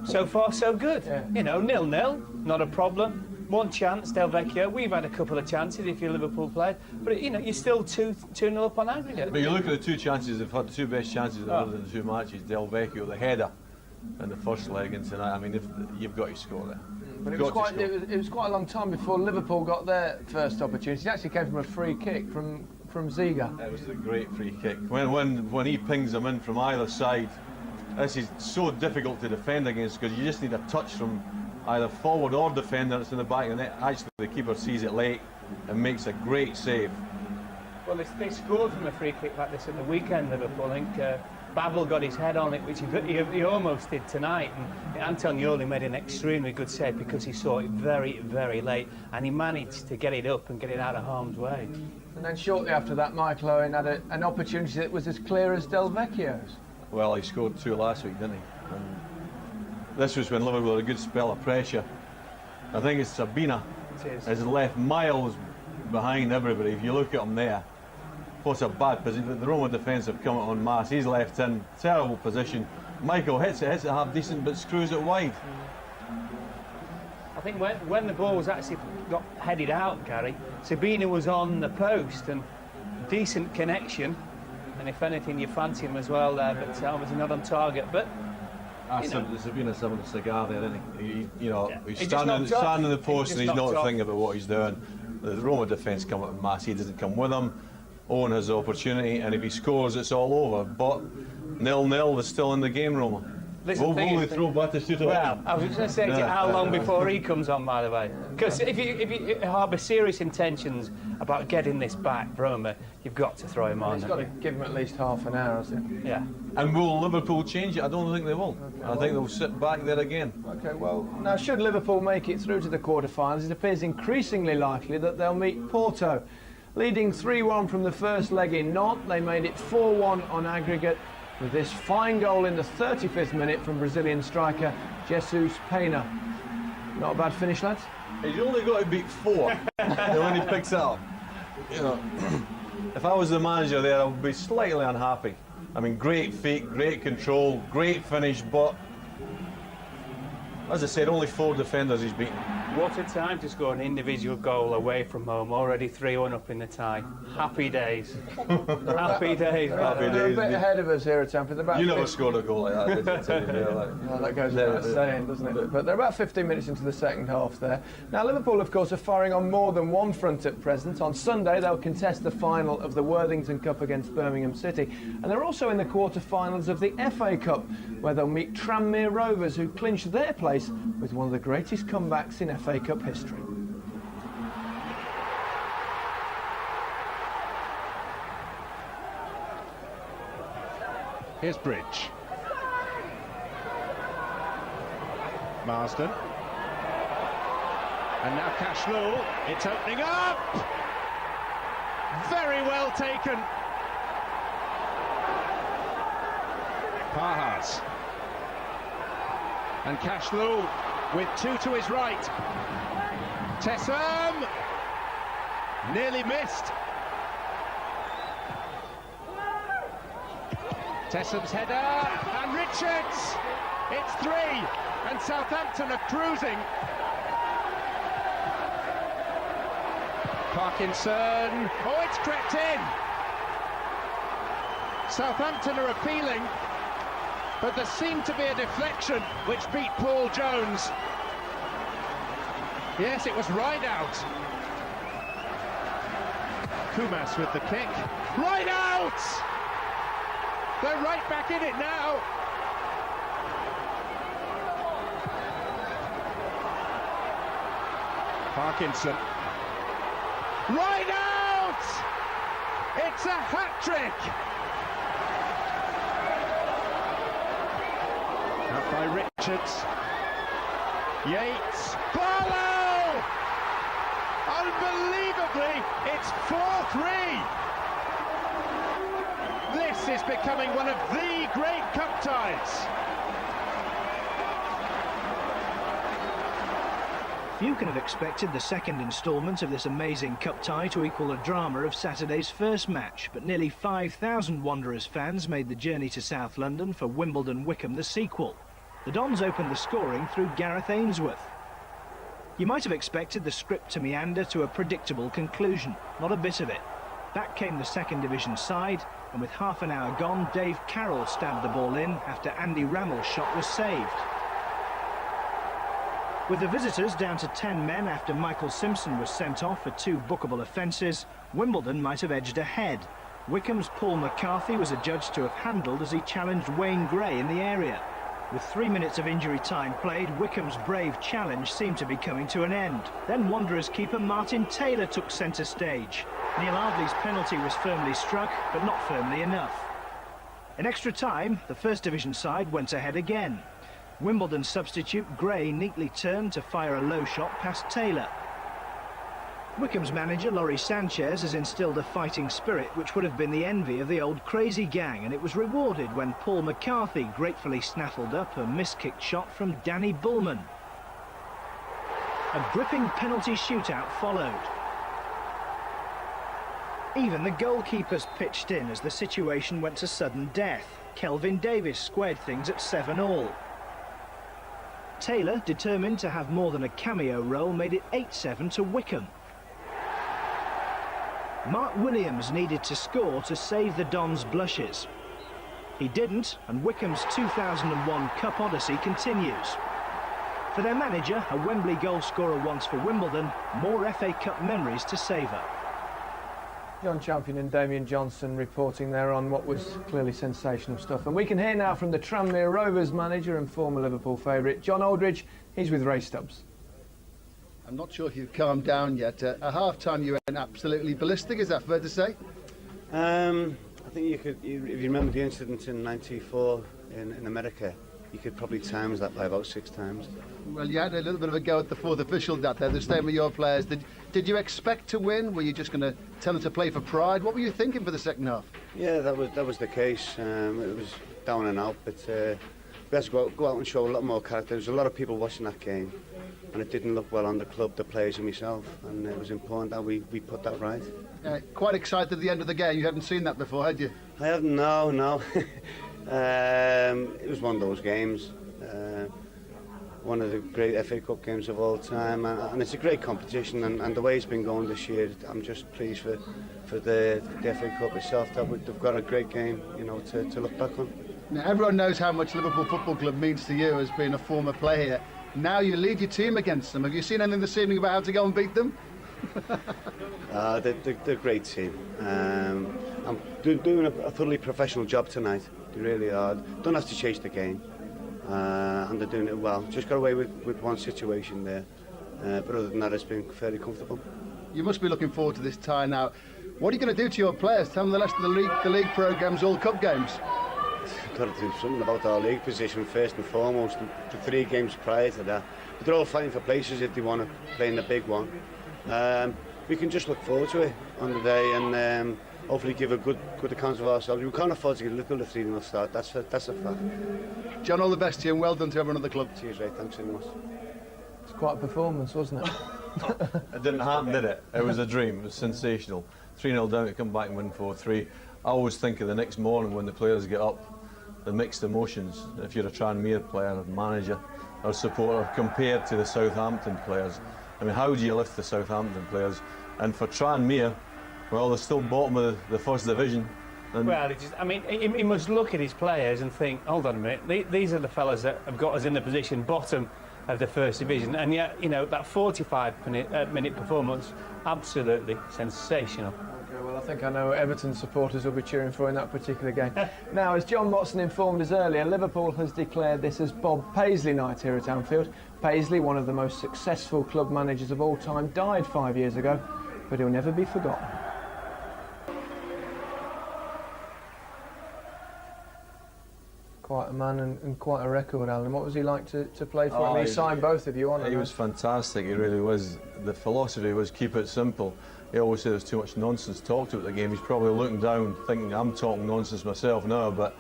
so far so good. 0-0, not a problem. one chance, Del Vecchio. We've had a couple of chances if you're Liverpool players, but you know, you're still 2-0 up on aggregate. But you look at the two chances, they've had the two best chances other than the two matches. Del Vecchio, the header, and the first leg in tonight. I mean, you've got to score there. But it was quite a long time before Liverpool got their first opportunity. It actually came from a free kick from Ziga. It was a great free kick. When he pings them in from either side, this is so difficult to defend against because you just need a touch from either forward or defender that's in the back of the net. Actually, the keeper sees it late and makes a great save. Well, they scored from a free kick like this at the weekend, Liverpool. I think Babel got his head on it, which he almost did tonight. And Antonioli made an extremely good save because he saw it very, very late, and he managed to get it up and get it out of harm's way. And then shortly after that, Michael Owen had an opportunity that was as clear as Del Vecchio's. Well, he scored two last week, didn't he? And this was when Liverpool had a good spell of pressure. I think it's Sabina has left miles behind everybody. If you look at him there, what's a bad position? The Roma defence have come en masse. He's left in terrible position. Michael hits it half decent, but screws it wide. I think when the ball was actually got headed out, Gary, Sabina was on the post and decent connection. And if anything, you fancy him as well there, but obviously not on target. But Sabina's having a cigar there, isn't he? He's He standing in the post and he's not off. thinking about what he's doing. The Roma defence come up en masse. He doesn't come with him. Owen has the opportunity, and if he scores, it's all over. But 0-0, they're still in the game, Roma. Will they throw Batistuta? Well, I was going to say to you, how long before he comes on, by the way? Because if you harbour serious intentions about getting this back, Roma, you've got to throw him on. He's got to give him at least half an hour, hasn't he? Yeah. And will Liverpool change it? I don't think they will. Okay, I think they'll sit back there again. OK, well, now should Liverpool make it through to the quarter-finals, it appears increasingly likely that they'll meet Porto. Leading 3-1 from the first leg in Nantes, they made it 4-1 on aggregate, with this fine goal in the 35th minute from Brazilian striker Jesus Pena. Not a bad finish, lads. He's only got to beat 4 when he picks it up. You know, if I was the manager there, I would be slightly unhappy. I mean, great feet, great control, great finish, but as I said, only 4 defenders he's beaten. What a time to score an individual goal away from home, already 3-1 up in the tie. Happy days. Happy days. They're a bit ahead of us here at Anfield. You never scored a goal like that, did you? Well, that goes without saying, doesn't it? But they're about 15 minutes into the second half there. Now, Liverpool, of course, are firing on more than one front at present. On Sunday, they'll contest the final of the Worthington Cup against Birmingham City. And they're also in the quarter-finals of the FA Cup, where they'll meet Tranmere Rovers, who clinched their place with one of the greatest comebacks in FA Cup history. Here's Bridge. Marsden. And now Cashlow. It's opening up. Very well taken. Pahas. And Cashlow with 2 to his right. Tessam. Nearly missed. Tessam's header, and Richards! It's 3, and Southampton are cruising. Parkinson, oh, it's crept in! Southampton are appealing, but there seemed to be a deflection which beat Paul Jones. Yes, it was right out. Kumas with the kick. Right out! They're right back in it now. Parkinson. Right out! It's a hat-trick! Out by Richards. Yates. Barlow! Unbelievably, it's 4-3. This is becoming one of the great cup ties. Few can have expected the second instalment of this amazing cup tie to equal the drama of Saturday's first match, but nearly 5,000 Wanderers fans made the journey to South London for Wimbledon-Wickham, the sequel. The Dons opened the scoring through Gareth Ainsworth. You might have expected the script to meander to a predictable conclusion. Not a bit of it. Back came the second division side, and with half an hour gone, Dave Carroll stabbed the ball in after Andy Rammel's shot was saved. With the visitors down to 10 men after Michael Simpson was sent off for 2 bookable offences, Wimbledon might have edged ahead. Wickham's Paul McCarthy was adjudged to have handled as he challenged Wayne Gray in the area. With 3 minutes of injury time played, Wickham's brave challenge seemed to be coming to an end. Then Wanderers keeper Martin Taylor took centre stage. Neil Ardley's penalty was firmly struck, but not firmly enough. In extra time, the first division side went ahead again. Wimbledon substitute Gray neatly turned to fire a low shot past Taylor. Wickham's manager Laurie Sanchez has instilled a fighting spirit which would have been the envy of the old crazy gang, and it was rewarded when Paul McCarthy gratefully snaffled up a miskicked shot from Danny Bullman. A gripping penalty shootout followed. Even the goalkeepers pitched in as the situation went to sudden death. Kelvin Davis squared things at 7-all. Taylor, determined to have more than a cameo role, made it 8-7 to Wickham. Mark Williams needed to score to save the Dons' blushes. He didn't, and Wickham's 2001 Cup odyssey continues. For their manager, a Wembley goalscorer once for Wimbledon, more FA Cup memories to savour. John Champion and Damien Johnson reporting there on what was clearly sensational stuff. And we can hear now from the Tranmere Rovers manager and former Liverpool favourite, John Aldridge. He's with Ray Stubbs. I'm not sure if you've calmed down yet. At half-time you went absolutely ballistic, is that fair to say? I think you could, if you remember the incident in '94 in America, you could probably times that by about 6 times. Well, you had a little bit of a go at the fourth official that there, the statement of your players. Did you expect to win? Were you just going to tell them to play for pride? What were you thinking for the second half? Yeah, that was the case. It was down and out, but we had to go out and show a lot more character. There was a lot of people watching that game, and it didn't look well on the club, the players and myself, and it was important that we put that right. Quite excited at the end of the game. You hadn't seen that before, had you? I haven't, no. It was one of those games, one of the great FA Cup games of all time, and it's a great competition, and the way it's been going this year, I'm just pleased for the FA Cup itself, that they've got a great game, you know, to look back on. Now, everyone knows how much Liverpool Football Club means to you as being a former player. Now you lead your team against them. Have you seen anything this evening about how to go and beat them? They're a great team. I'm doing a thoroughly professional job tonight. They really are. Don't have to chase the game, and they're doing it well. Just got away with one situation there, but other than that, it's been fairly comfortable. You must be looking forward to this tie now. What are you going to do to your players? Tell them the rest of the league programmes, all cup games. Got to do something about our league position first and foremost. The 3 games prior to that, but they're all fighting for places if they want to play in the big one. We can just look forward to it on the day and hopefully give a good account of ourselves. We can't afford to get a little 3-0 start. That's a fact. John, all the best to you and well done to everyone at the club. Cheers, Ray. Thanks very much. It's quite a performance, wasn't it? It didn't happen, did it? It was a dream. It was sensational. 3-0 down to come back and win 4-3. I always think of the next morning when the players get up, the mixed emotions. If you're a Tranmere player, manager or supporter, compared to the Southampton players. I mean, how do you lift the Southampton players? And for Tranmere, well, they're still bottom of the first division. And well, he must look at his players and think, hold on a minute, these are the fellas that have got us in the position bottom of the first division, and yet, you know, that 45-minute performance, absolutely sensational. Okay, well, I think I know Everton supporters will be cheering for in that particular game. Now, as John Watson informed us earlier, Liverpool has declared this as Bob Paisley night here at Anfield. Paisley, one of the most successful club managers of all time, died 5 years ago, but he'll never be forgotten. Quite a man and quite a record, Alan. What was he like to play for? He signed both of you on. He was fantastic, he really was. The philosophy was keep it simple. He always said there's too much nonsense talked about the game. He's probably looking down thinking I'm talking nonsense myself now, but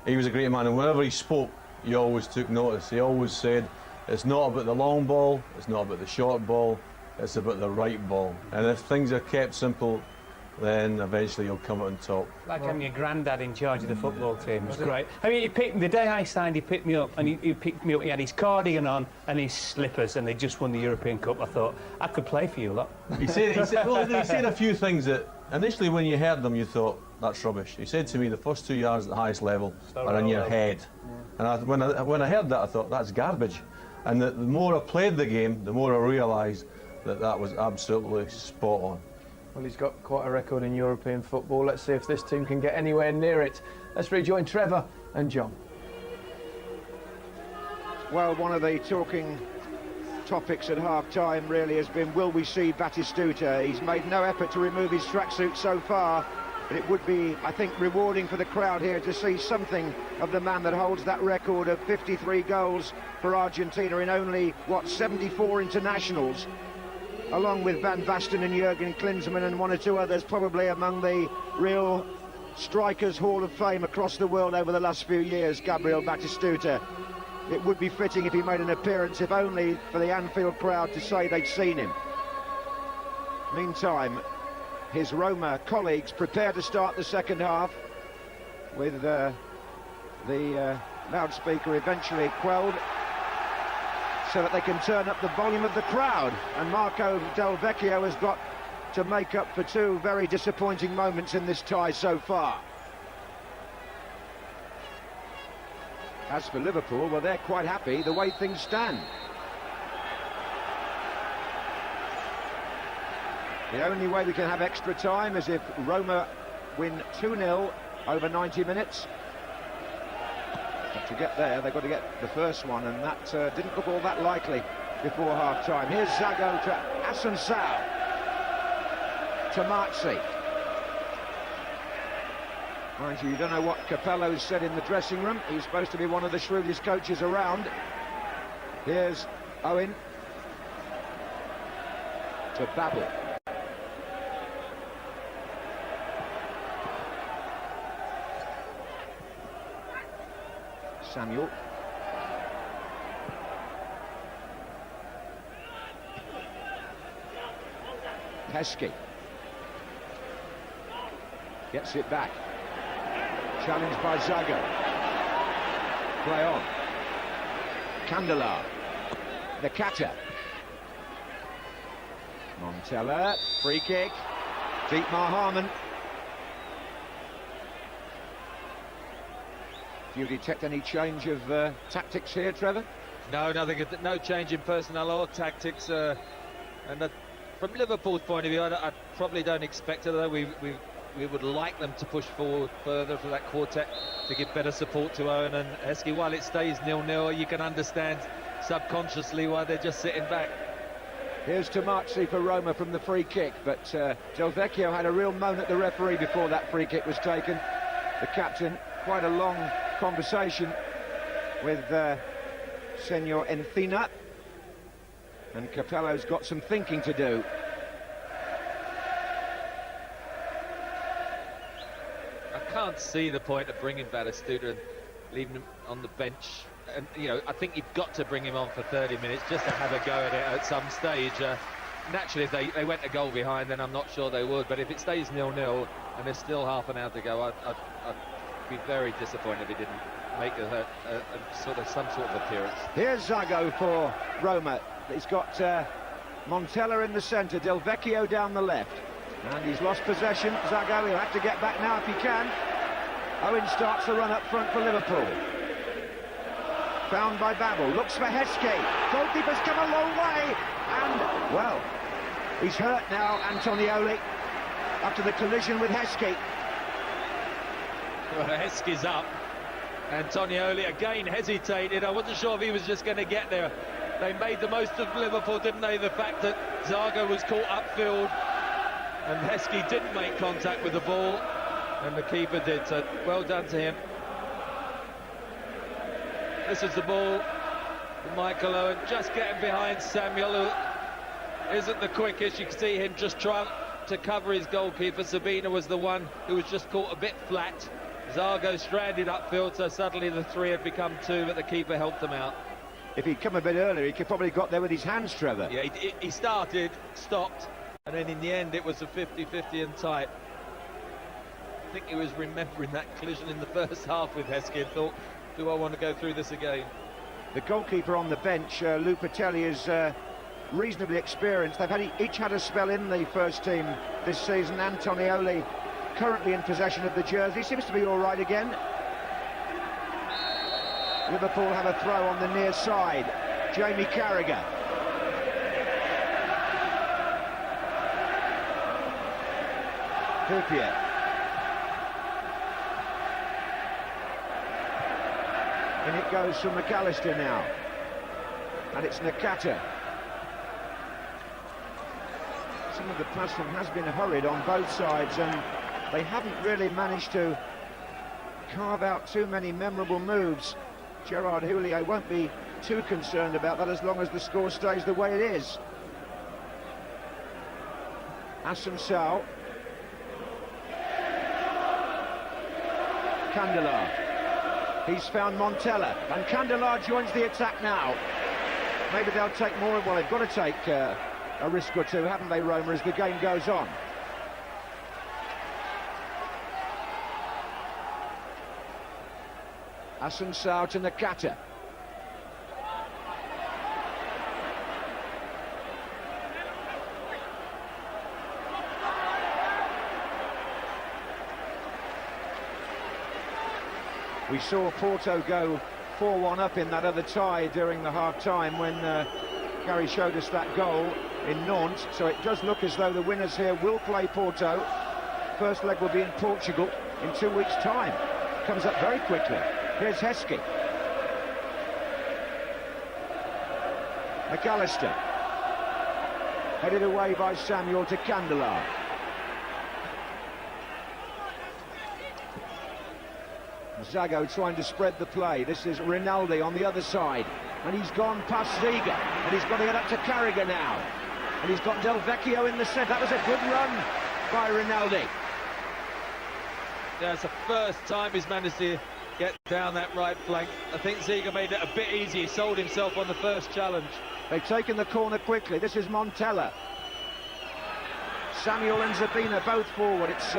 he was a great man, and whenever he spoke, you always took notice. He always said, it's not about the long ball, it's not about the short ball, it's about the right ball. And if things are kept simple, then eventually you'll come out on top. Like having your granddad in charge of the football team. It was great. I mean, the day I signed, he picked me up, and he picked me up. He had his cardigan on and his slippers, and they just won the European Cup. I thought, I could play for you, lot. He said a few things that initially when you heard them you thought, that's rubbish. He said to me, the first 2 yards at the highest level are in your head. Yeah. And when I heard that, I thought, that's garbage. And the more I played the game, the more I realised that was absolutely spot on. Well, he's got quite a record in European football. Let's see if this team can get anywhere near it. Let's rejoin Trevor and John. Well, one of the talking topics at half-time really has been, will we see Batistuta? He's made no effort to remove his tracksuit so far, but it would be, I think, rewarding for the crowd here to see something of the man that holds that record of 53 goals for Argentina in only, 74 internationals, along with Van Basten and Jurgen Klinsmann and one or two others, probably among the real strikers Hall of Fame across the world over the last few years, Gabriel Batistuta. It would be fitting if he made an appearance, if only for the Anfield crowd to say they'd seen him. Meantime, his Roma colleagues prepare to start the second half with the loudspeaker eventually quelled, so that they can turn up the volume of the crowd. And Marco Del Vecchio has got to make up for two very disappointing moments in this tie so far. As for Liverpool, well, they're quite happy the way things stand. The only way we can have extra time is if Roma win 2-0 over 90 minutes. But to get there, they've got to get the first one, and that didn't look all that likely before half-time. Here's Zago to Assunção, to Marzi. Mind you don't know what Capello said in the dressing room. He's supposed to be one of the shrewdest coaches around. Here's Owen to Babel. Samuel. Heskey gets it back. Challenged by Zago. Play on. Candelar. Nakata. Montella. Free kick. Dietmar Hamann. Do you detect any change of tactics here, Trevor? No, nothing. No change in personnel or tactics. From Liverpool's point of view, I probably don't expect it, though. We would like them to push forward further for that quartet to give better support to Owen and Heskey. While it stays 0-0, you can understand subconsciously why they're just sitting back. Here's Tomarzi for Roma from the free kick, but Del Vecchio had a real moan at the referee before that free kick was taken. The captain, quite a long conversation with Senor Encina, and Capello's got some thinking to do. I can't see the point of bringing Batistuta and leaving him on the bench. And I think you've got to bring him on for 30 minutes just to have a go at it at some stage. Naturally, if they went a goal behind, then I'm not sure they would. But if it stays 0-0 and there's still half an hour to go, I'd be very disappointed if he didn't make some sort of appearance. Here's Zago for Roma. He's got Montella in the centre, Del Vecchio down the left, and he's lost possession. Zago, he'll have to get back now if he can. Owen starts the run up front for Liverpool. Found by Babel, looks for Heskey. Goalkeeper's come a long way, and, well, he's hurt now, Antonioli, after the collision with Heskey. Well, Heskey's up. Antonioli again hesitated. I wasn't sure if he was just going to get there. They made the most of Liverpool, didn't they? The fact that Zago was caught upfield and Heskey didn't make contact with the ball, and the keeper did, so well done to him. This is the ball for Michael Owen, just getting behind Samuel, who isn't the quickest. You can see him just trying to cover his goalkeeper. Sabina was the one who was just caught a bit flat. Zago stranded upfield, so suddenly the three had become two, but the keeper helped them out. If he'd come a bit earlier, he could probably got there with his hands, Trevor. Yeah, he started, stopped, and then in the end it was a 50-50 and tight. I think he was remembering that collision in the first half with Heskey and thought, do I want to go through this again? The goalkeeper on the bench, Lou Patelli, is reasonably experienced. They've each had a spell in the first team this season. Antonioli currently in possession of the jersey, seems to be all right again. Liverpool have a throw on the near side. Jamie Carragher. Houllier. In it goes from McAllister now. And it's Nakata. Some of the passing has been hurried on both sides, and they haven't really managed to carve out too many memorable moves. Gérard Houllier won't be too concerned about that as long as the score stays the way it is. Assunção. Candelar. He's found Montella, and Candelar joins the attack now. Maybe they'll take more. Well, they've got to take a risk or two, haven't they, Roma, as the game goes on. Assunção to Nakata. We saw Porto go 4-1 up in that other tie during the half-time when Gary showed us that goal in Nantes, so it does look as though the winners here will play Porto. First leg will be in Portugal in 2 weeks' time. Comes up very quickly. Here's Heskey. McAllister. Headed away by Samuel to Candelar. Zago trying to spread the play. This is Rinaldi on the other side, and he's gone past Ziga, and he's got to get up to Carragher now, and he's got Del Vecchio in the centre. That was a good run by Rinaldi. Yeah, it's the first time he's managed to get down that right flank. I think Ziga made it a bit easy. He sold himself on the first challenge. They've taken the corner quickly. This is Montella. Samuel and Zabina both forward. It's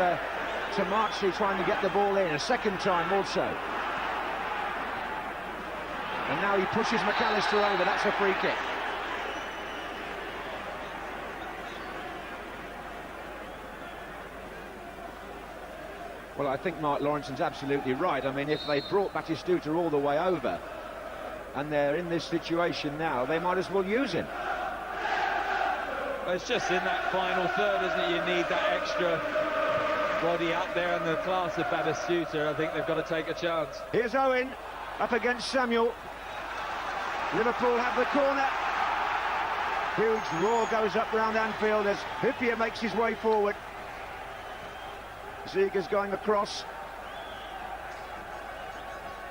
Tomarchi trying to get the ball in a second time also. And now he pushes McAllister over. That's a free kick. Well, I think Mark Lawrenson's absolutely right. I mean, if they brought Batistuta all the way over and they're in this situation now, they might as well use him. Well, it's just in that final third, isn't it? You need that extra body up there, and the class of Batistuta, I think they've got to take a chance. Here's Owen up against Samuel. Liverpool have the corner. Huge roar goes up round Anfield as Houllier makes his way forward. Ziga's going across.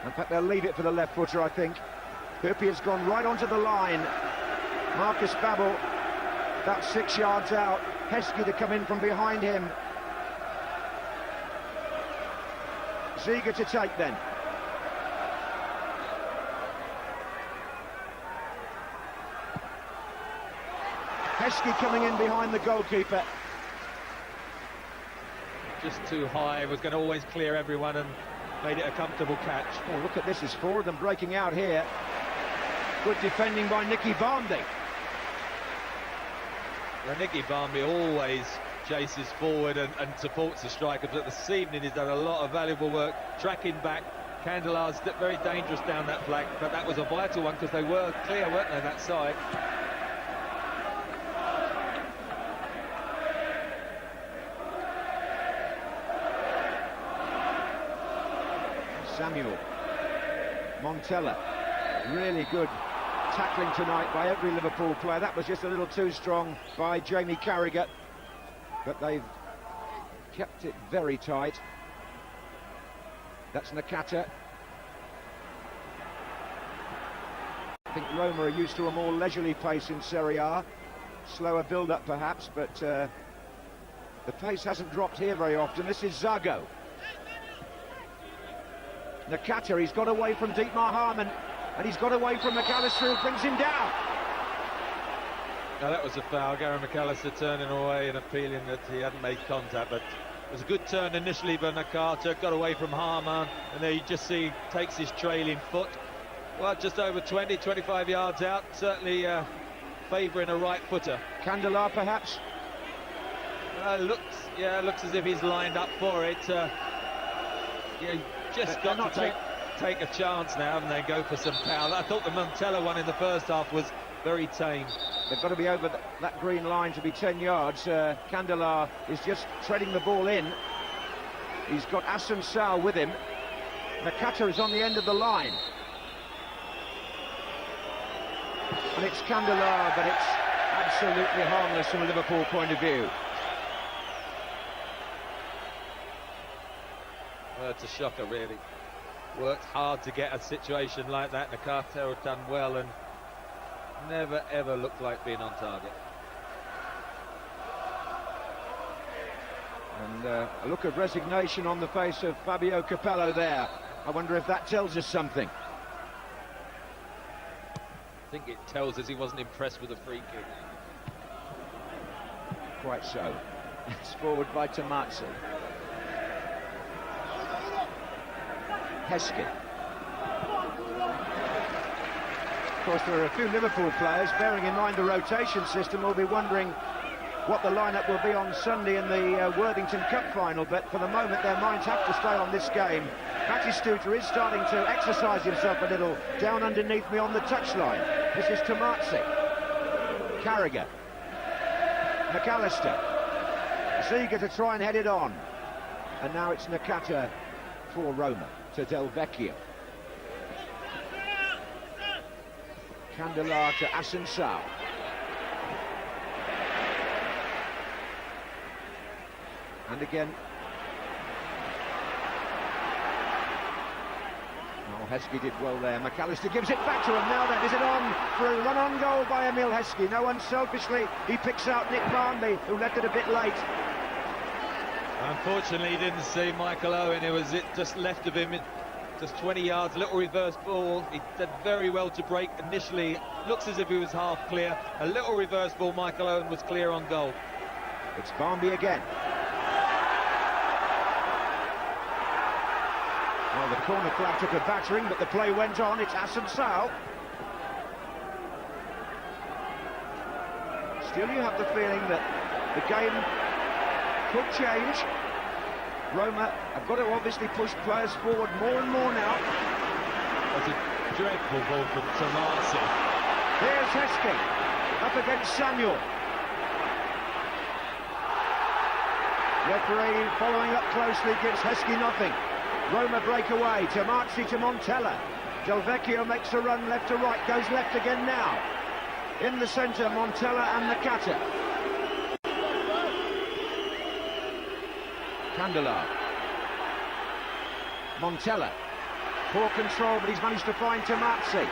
In fact, they'll leave it for the left footer, I think. Houlier's gone right onto the line. Marcus Babbel, about 6 yards out. Heskey to come in from behind him. Ziga to take then. Heskey coming in behind the goalkeeper. Just too high, was going to always clear everyone and made it a comfortable catch. Oh, look at this, there's four of them breaking out here. Good defending by Nicky Barmby. Well, Nicky Barmby always chases forward and supports the strikers, but this evening he's done a lot of valuable work tracking back. Candelar's very dangerous down that flank, but that was a vital one because they were clear, weren't they, that side? Samuel, Montella, really good tackling tonight by every Liverpool player. That was just a little too strong by Jamie Carragher, but they've kept it very tight. That's Nakata. I think Roma are used to a more leisurely pace in Serie A, slower build-up perhaps, but the pace hasn't dropped here very often. This is Zago. Nakata, he's got away from Dietmar Hamann, and he's got away from McAllister, who brings him down. Now that was a foul. Gary McAllister turning away and appealing that he hadn't made contact, but It was a good turn initially by Nakata, got away from Harman, and there you just see takes his trailing foot. Well, just over 20, 25 yards out, certainly favouring a right footer. Candela, perhaps? Looks as if he's lined up for it. Just got to take a chance now and then go for some power. I thought the Montella one in the first half was very tame. They've got to be over that green line to be 10 yards. Candela is just treading the ball in. He's got Asen Sao with him. Nakata is on the end of the line. And it's Candela, but it's absolutely harmless from a Liverpool point of view. Well, it's a shocker, really. Worked hard to get a situation like that. Nakata had done well and never ever looked like being on target. And a look of resignation on the face of Fabio Capello there. I wonder if that tells us something. I think it tells us he wasn't impressed with the free kick. Quite so. It's forward by Tomazzi. Heskey. Of course, there are a few Liverpool players, bearing in mind the rotation system, will be wondering what the lineup will be on Sunday in the Worthington Cup final, but for the moment their minds have to stay on this game. Batistuta is starting to exercise himself a little down underneath me on the touchline. This is Tomazzi. Carragher. McAllister. Is eager to try and head it on. And now it's Nakata for Roma to Del Vecchio. Candela to Asen Sao. And again. Oh, Heskey did well there. McAllister gives it back to him now then. Is it on for a run-on goal by Emile Heskey? No, unselfishly, he picks out Nick Barnby, who left it a bit late. Unfortunately, he didn't see Michael Owen. It was just left of him, just 20 yards, little reverse ball. He did very well to break initially. Looks as if he was half clear. A little reverse ball, Michael Owen was clear on goal. It's Barnby again. Well, the corner flag took a battering, but the play went on. It's Asen Sao. Still, you have the feeling that the game could change. Roma have got to obviously push players forward more and more now. That's a dreadful ball from Tomazzi. Here's Heskey up against Samuel. Referee following up closely, gives Heskey nothing. Roma break away. Tomazzi to Montella. Del Vecchio makes a run left to right, goes left again now. In the centre, Montella and Nakata. Candela. Montella. Poor control, but he's managed to find Tomazzi.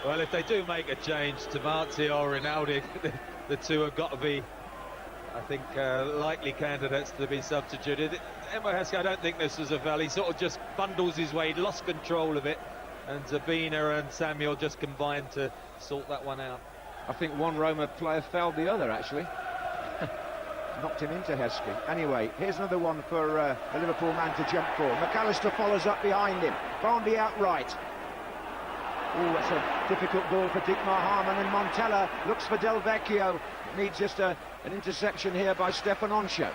Well, if they do make a change, Tomazzi or Rinaldi, the two have got to be, I think, likely candidates to be substituted. Emile Heskey, I don't think this was a foul. He sort of just bundles his way, lost control of it, and Zabina and Samuel just combined to sort that one out. I think one Roma player fouled the other, actually. Knocked him into Heskey. Anyway, here's another one for the Liverpool man to jump for. McAllister follows up behind him. Barnby outright. Oh, that's a difficult ball for Dietmar Hamann, and Montella looks for Del Vecchio. Needs just an interception here by Stefan Oncho.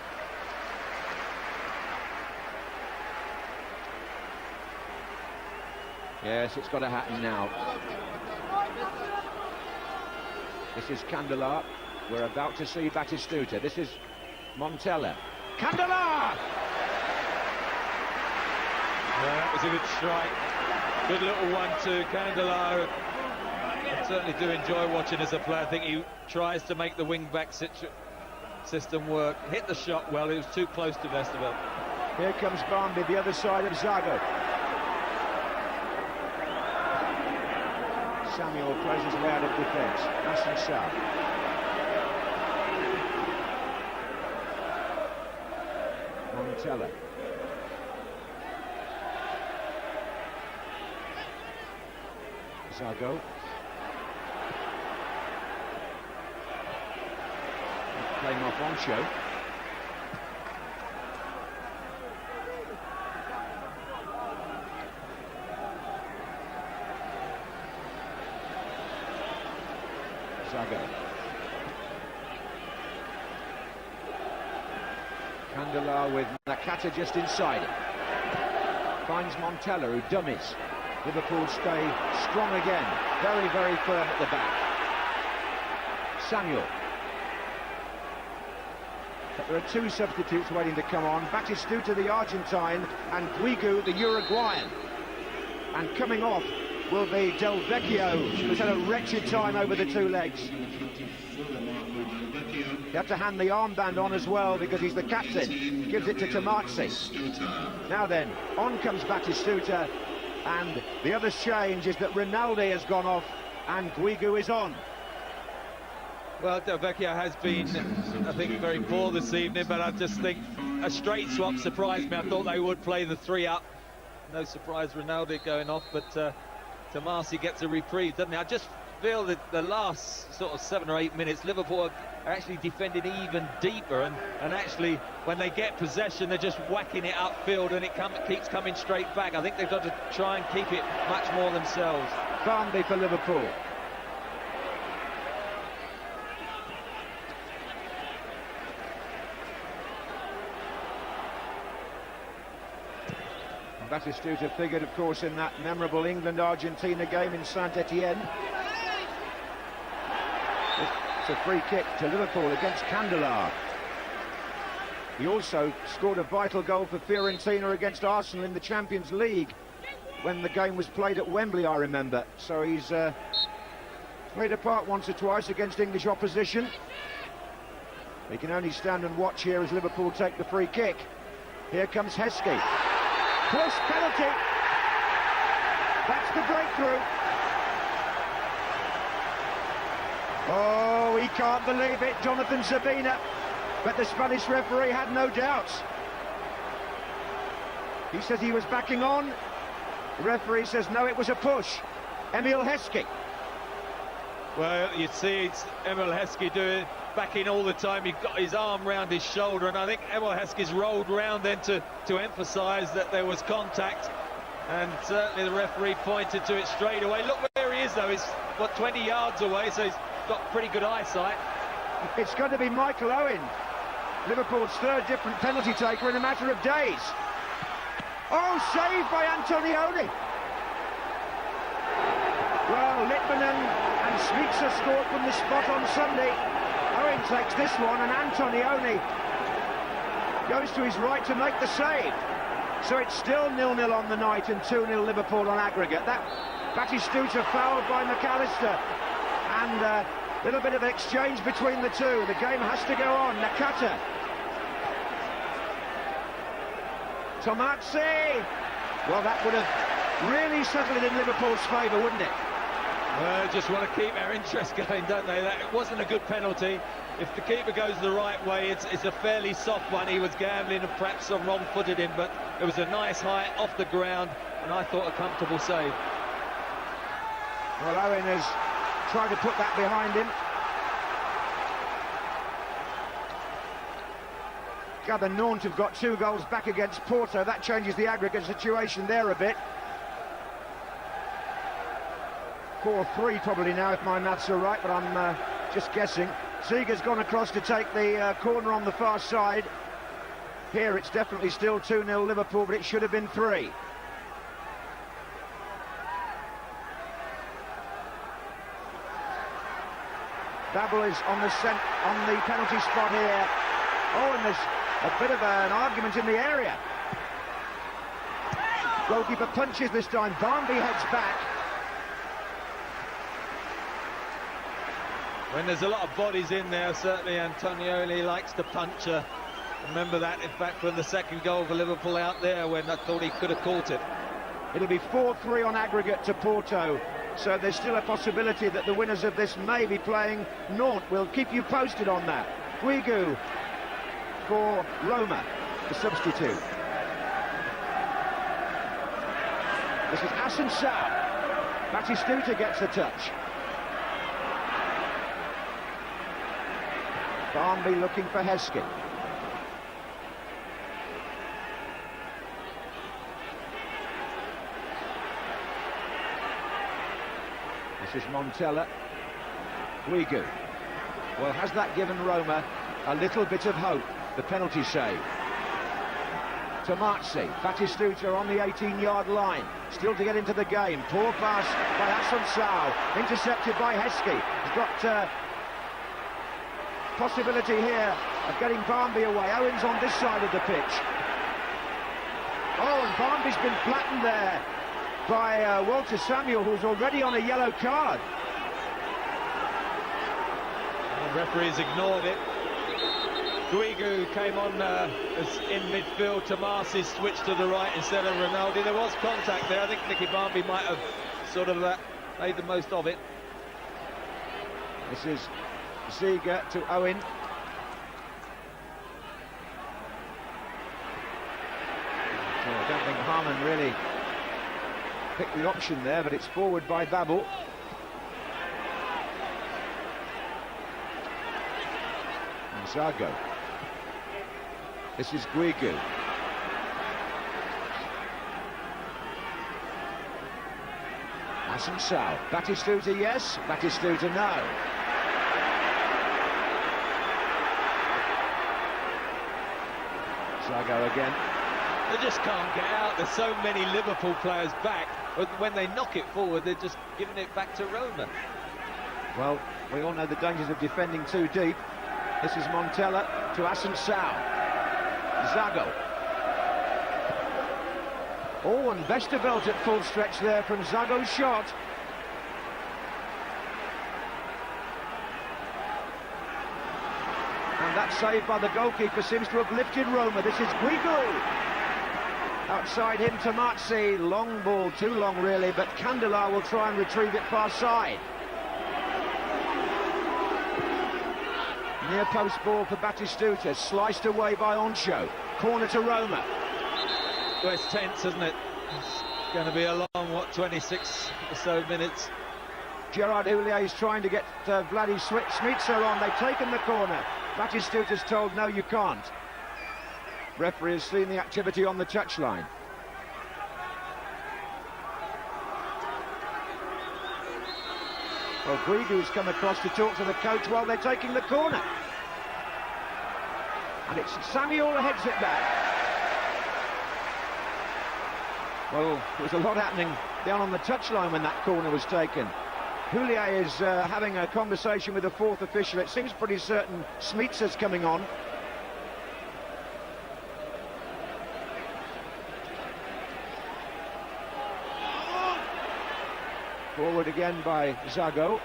Yes, it's got to happen now. This is Candela. We're about to see Batistuta. This is Montella. Candela! Yeah, that was a good strike. Good little one to Candela. I certainly do enjoy watching as a player. I think he tries to make the wing-back system work. Hit the shot well. It was too close to Vesterveld. Here comes Barnby, the other side of Zago. Samuel plays his way out of defence. Asen Sao. Montella. Zago. playing off Oncho. Zago. Candela with Nakata just inside it. Finds Montella, who dummies. Liverpool stay strong again. Very, very firm at the back. Samuel. But there are two substitutes waiting to come on. Batistuta, the Argentine, and Guigu, the Uruguayan. And coming off will be Del Vecchio, who's had a wretched time over the two legs. You have to hand the armband on as well because he's the captain. Gives it to Tomazzi. Now then, on comes Batistuta, and the other change is that Rinaldi has gone off and Guigu is on. Well, Del Vecchio has been, I think, very poor this evening, but I just think a straight swap surprised me. I thought they would play the three up. No surprise Rinaldi going off, but Tomasi gets a reprieve, doesn't he? I just feel that the last sort of 7 or 8 minutes, Liverpool are actually defending even deeper, and actually when they get possession, they're just whacking it upfield, and it keeps coming straight back. I think they've got to try and keep it much more themselves. Barnby for Liverpool. Batistuta figured, of course, in that memorable England-Argentina game in Saint-Etienne. It's a free kick to Liverpool against Candela. He also scored a vital goal for Fiorentina against Arsenal in the Champions League when the game was played at Wembley, I remember. So he's played a part once or twice against English opposition. He can only stand and watch here as Liverpool take the free kick. Here comes Heskey. Close penalty. That's the breakthrough. Oh, he can't believe it, Jonathan Sabina. But the Spanish referee had no doubts. He says he was backing on. The referee says no, it was a push. Emil Heskey. Well, you see it's Emil Heskey doing backing all the time. He got his arm round his shoulder, and I think Emil Heskey's rolled round then to emphasise that there was contact, and certainly the referee pointed to it straight away. Look where he is though, he's what, 20 yards away, so he's got pretty good eyesight. It's going to be Michael Owen, Liverpool's third different penalty taker in a matter of days. Oh, saved by Antonioni. Well, Litmanen and Svitzer scored from the spot on Sunday. Owen takes this one, and Antonioni goes to his right to make the save. So it's still 0-0 on the night and 2-0 Liverpool on aggregate. That Batistuta fouled by McAllister, and a little bit of exchange between the two. The game has to go on. Nakata. Tomazzi. Well, that would have really settled it in Liverpool's favour, wouldn't it? Well, just want to keep their interest going, don't they? That wasn't a good penalty. If the keeper goes the right way, it's a fairly soft one. He was gambling and perhaps wrong-footed him, but it was a nice height off the ground, and I thought a comfortable save. Well, Owen has tried to put that behind him. Gather Nantes have got 2 goals back against Porto. That changes the aggregate situation there a bit. 4-3 probably now, if my maths are right, but I'm just guessing. Seeger's gone across to take the corner on the far side. Here it's definitely still 2-0 Liverpool, but it should have been 3. Babel is on the penalty spot here. Oh, and there's a bit of an argument in the area. Goalkeeper punches this time. Barnby heads back. When there's a lot of bodies in there, certainly Antonioni likes to punch. Remember that, in fact, from the second goal for Liverpool out there, when I thought he could have caught it. It'll be 4-3 on aggregate to Porto, so there's still a possibility that the winners of this may be playing Nantes. We'll keep you posted on that. Guigu for Roma, the substitute. This is Asensao. Batistuta gets the touch. Barnby looking for Heskey. This is Montella. Guigu. Well, has that given Roma a little bit of hope? The penalty save. Tomazzi, Batistuta on the 18-yard line, still to get into the game. Poor pass by Assunção, intercepted by Heskey. He's got possibility here of getting Barnby away. Owen's on this side of the pitch. Oh, and Barnby's been flattened there by Walter Samuel, who's already on a yellow card. The referee's ignored it. Guigu came on as in midfield. Tomasi switched to the right instead of Ronaldo. There was contact there. I think Nicky Barnby might have sort of made the most of it. This is Ziege to Owen. So I don't think Harman really picked the option there, but it's forward by Babel. And Zago. This is Guigu. Assunção. Batistuta, yes. Batistuta, no. Zago again. They just can't get out. There's so many Liverpool players back, but when they knock it forward, they're just giving it back to Roma. Well, we all know the dangers of defending too deep. This is Montella to Assunção. Zago. Oh, and Westerveld at full stretch there from Zago's shot. And that save by the goalkeeper seems to have lifted Roma. This is Guigu. Outside him, Tomazzi. Long ball, too long really, but Candelar will try and retrieve it far side. Near post ball for Batistuta, sliced away by Oncho. Corner to Roma. Well, it's tense, isn't it? It's going to be a long, 26 or so minutes. Gérard Houllier is trying to get Vladi Smitsa on. They've taken the corner. Batistuta's told, no, you can't. Referee has seen the activity on the touchline. Well, Guigu's come across to talk to the coach while they're taking the corner. And it's Samuel who heads it back. Well, there was a lot happening down on the touchline when that corner was taken. Houllier is having a conversation with the fourth official. It seems pretty certain Smitsa's coming on. Forward again by Zago.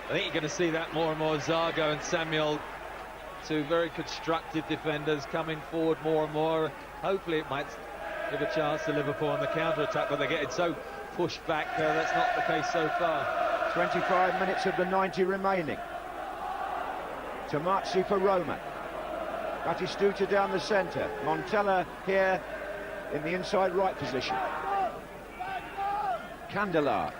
I think you're going to see that more and more. Zago and Samuel, two very constructive defenders, coming forward more and more. Hopefully it might give a chance to Liverpool on the counter-attack, but they're getting so pushed back. That's not the case so far. 25 minutes of the 90 remaining. Tomazzi for Roma. Batistuta down the centre. Montella here in the inside right position. Candelar.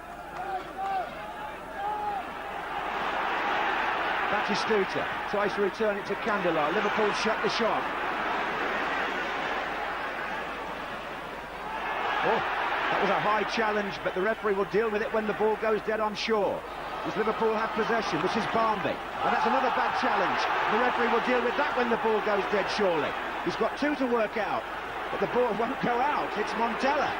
Batistuta tries to return it to Candelar. Liverpool shut the shot. Oh, that was a high challenge, but the referee will deal with it when the ball goes dead, I'm sure. Does Liverpool have possession? This is Barnby. And that's another bad challenge. The referee will deal with that when the ball goes dead, surely. He's got two to work out, but the ball won't go out. It's Montella.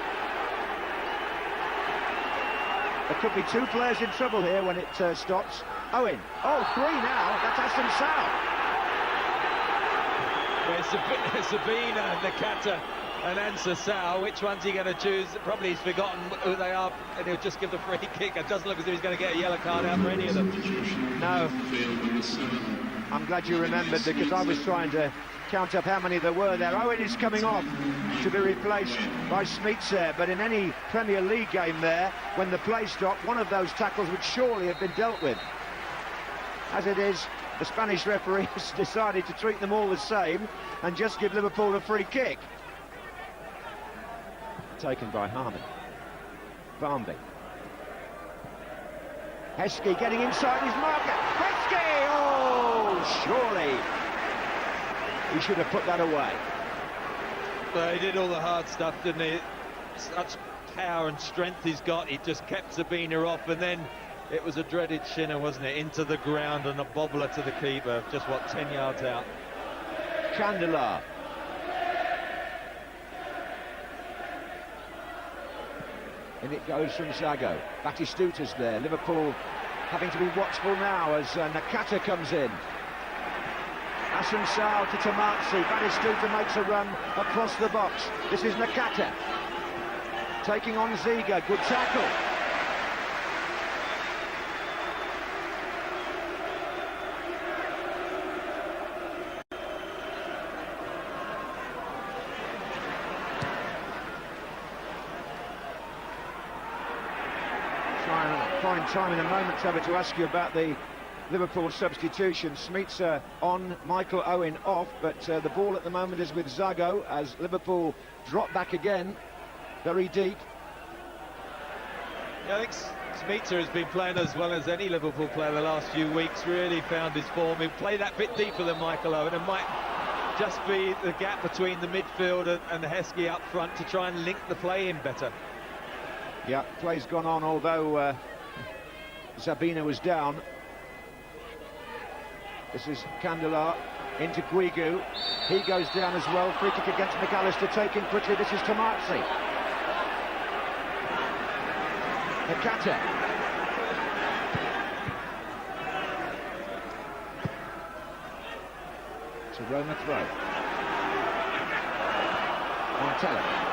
There could be two players in trouble here when it stops. Owen. Oh, three now. That's Assunção. Well, Sabina, Nakata and Assunção. Which one's he going to choose? Probably he's forgotten who they are, and he'll just give the free kick. It doesn't look as if he's going to get a yellow card out for any of them. No. I'm glad you remembered, because I was trying to count up how many there were there. Owen is coming off to be replaced by Smitsa, but in any Premier League game there, when the play stopped, one of those tackles would surely have been dealt with. As it is, the Spanish referee has decided to treat them all the same and just give Liverpool a free kick. Taken by Harman. Barnby. Heskey getting inside his marker. Heskey! Oh, surely he should have put that away. Well, he did all the hard stuff, didn't he? Such power and strength he's got. He just kept Sabina off, and then it was a dreaded shinner, wasn't it? Into the ground and a bobbler to the keeper, just, 10 yards out. Candela. In it goes from Zago. Batistuta's there. Liverpool having to be watchful now as Nakata comes in. Assunção to Tomatsi. Batistuta makes a run across the box. This is Nakata. Taking on Ziga. Good tackle. Find time in a moment, Trevor, to ask you about the Liverpool substitution. Smeets on, Michael Owen off, but the ball at the moment is with Zago as Liverpool drop back again, very deep. Yeah, I think Smeets has been playing as well as any Liverpool player the last few weeks, really found his form. He played that bit deeper than Michael Owen and might just be the gap between the midfield and the Heskey up front to try and link the play in better. Yeah, play's gone on, although Sabina was down. This is Candela into Guigu. He goes down as well. Free kick against McAllister, taken quickly. This is Tomatsi. Nakata. It's a Roma throw. Montella.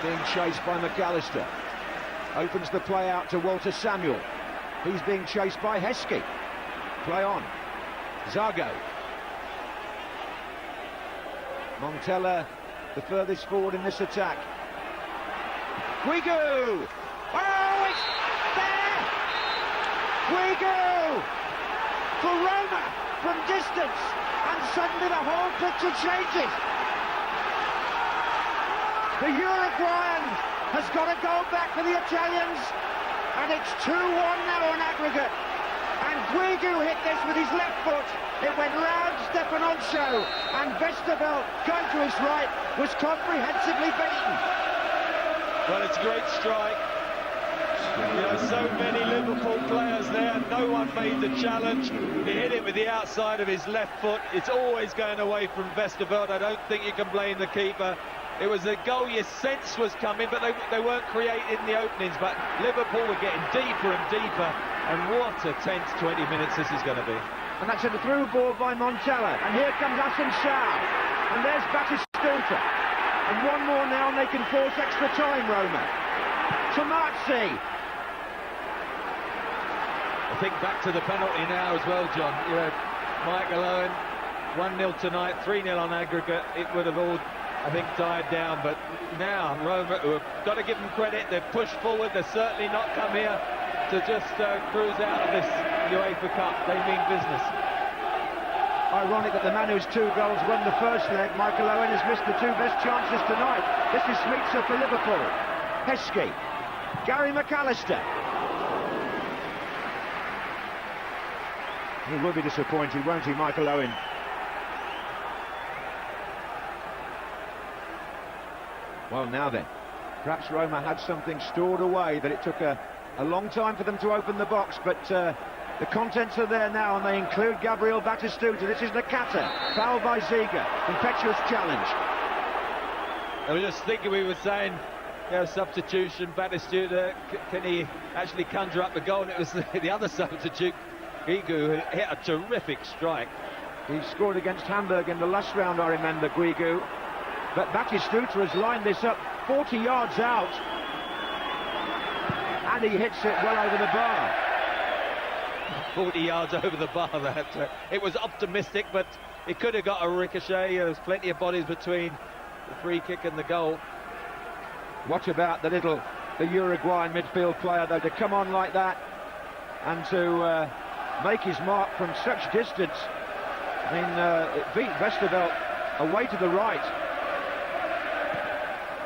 Being chased by McAllister. Opens the play out to Walter Samuel. He's being chased by Heskey. Play on. Zago. Montella, the furthest forward in this attack. Guigu! Oh, it's there! Guigu! For Roma, from distance, and suddenly the whole picture changes. The Uruguayan has got a goal back for the Italians, and it's 2-1 now on aggregate. And Guigu hit this with his left foot. It went round Stefan Onsho, and Vesterveld, going to his right, was comprehensively beaten. Well, it's a great strike. You know, so many Liverpool players there, no one made the challenge. He hit it with the outside of his left foot. It's always going away from Vesterveld. I don't think you can blame the keeper. It was a goal you sense was coming, but they weren't creating the openings. But Liverpool were getting deeper and deeper, and what a tense 20 minutes this is going to be. And that's a through ball by Montella, and here comes Assunção, and there's Batistuta. And one more now, and they can force extra time, Roma. Tomatsi. I think back to the penalty now as well, John. You know, Michael Owen, 1-0 tonight, 3-0 on aggregate. It would have all, I think, died down, but now Roma, who have got to give them credit, they've pushed forward. They've certainly not come here to just cruise out of this UEFA Cup. They mean business. Ironic that the man whose 2 goals won the first leg, Michael Owen, has missed the 2 best chances tonight. This is Smeets for Liverpool. Heskey, Gary McAllister. He will be disappointed, won't he, Michael Owen? Well, now then, perhaps Roma had something stored away that it took a long time for them to open the box, but the contents are there now, and they include Gabriel Batistuta. This is Nakata, fouled by Ziga, impetuous challenge. I was just thinking, we were saying, you know, substitution, Batistuta, can he actually conjure up the goal? And it was the other substitute, Guigu, who hit a terrific strike. He scored against Hamburg in the last round, I remember, Guigu. But Batistuta has lined this up 40 yards out, and he hits it well over the bar. 40 yards over the bar, that. It was optimistic, but it could have got a ricochet. There was plenty of bodies between the free kick and the goal. What about the Uruguayan midfield player, though, to come on like that and to make his mark from such distance? I mean, it beat Vesterveld away to the right.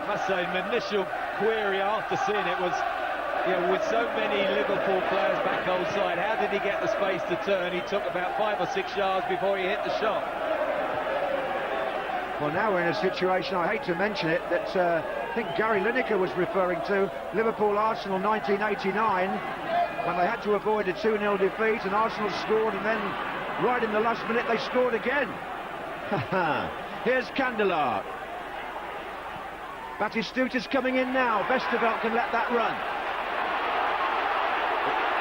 I must say, initial query after seeing it was, you know, with so many Liverpool players back goal side, how did he get the space to turn? He took about 5 or 6 yards before he hit the shot. Well, now we're in a situation, I hate to mention it, that I think Gary Lineker was referring to, Liverpool-Arsenal 1989, when they had to avoid a 2-0 defeat, and Arsenal scored, and then right in the last minute they scored again. Here's Candelar. Batistuta's coming in now. Westerveld can let that run.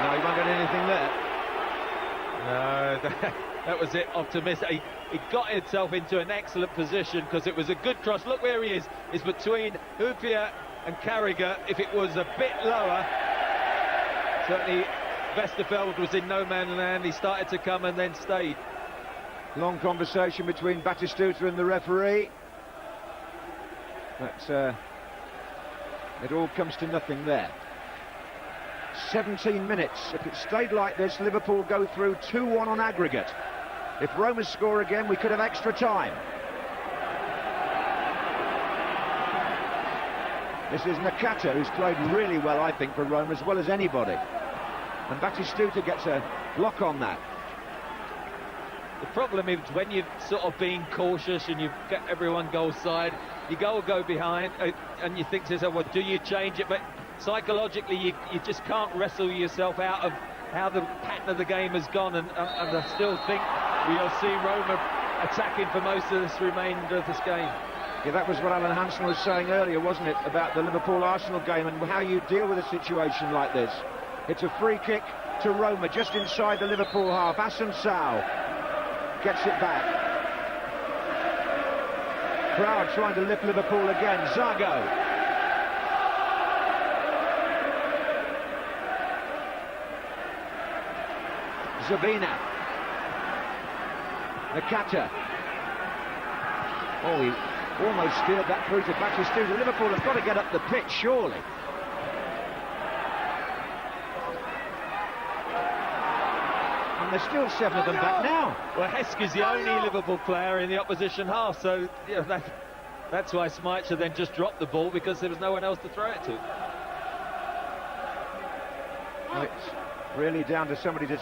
No, he won't get anything there. No, that was it, optimistic. He got himself into an excellent position because it was a good cross. Look where he is. It's between Houllier and Carragher. If it was a bit lower, certainly Westerveld was in no man's land. He started to come and then stayed. Long conversation between Batistuta and the referee. But it all comes to nothing there. 17 minutes. If it stayed like this, Liverpool go through 2-1 on aggregate. If Roma score again, we could have extra time. This is Nakata, who's played really well, I think, for Roma, as well as anybody. And Batistuta gets a block on that. The problem is when you're sort of being cautious and you've got everyone goal side, you go behind and you think to yourself, well, do you change it? But psychologically, you just can't wrestle yourself out of how the pattern of the game has gone, and I still think we'll see Roma attacking for most of this remainder of this game. Yeah, that was what Alan Hansen was saying earlier, wasn't it, about the Liverpool-Arsenal game and how you deal with a situation like this. It's a free kick to Roma, just inside the Liverpool half. Assunção gets it back. Crowd trying to lift Liverpool again. Zago. Zabina. Nakata. Oh, he almost steered that through to Batistuta. Liverpool have got to get up the pitch, surely. And there's still 7 of them back now. Well, Hesk is the only Liverpool player in the opposition half, so you know, that's why Schmeichel then just dropped the ball, because there was no one else to throw it to. Well, it's really down to somebody to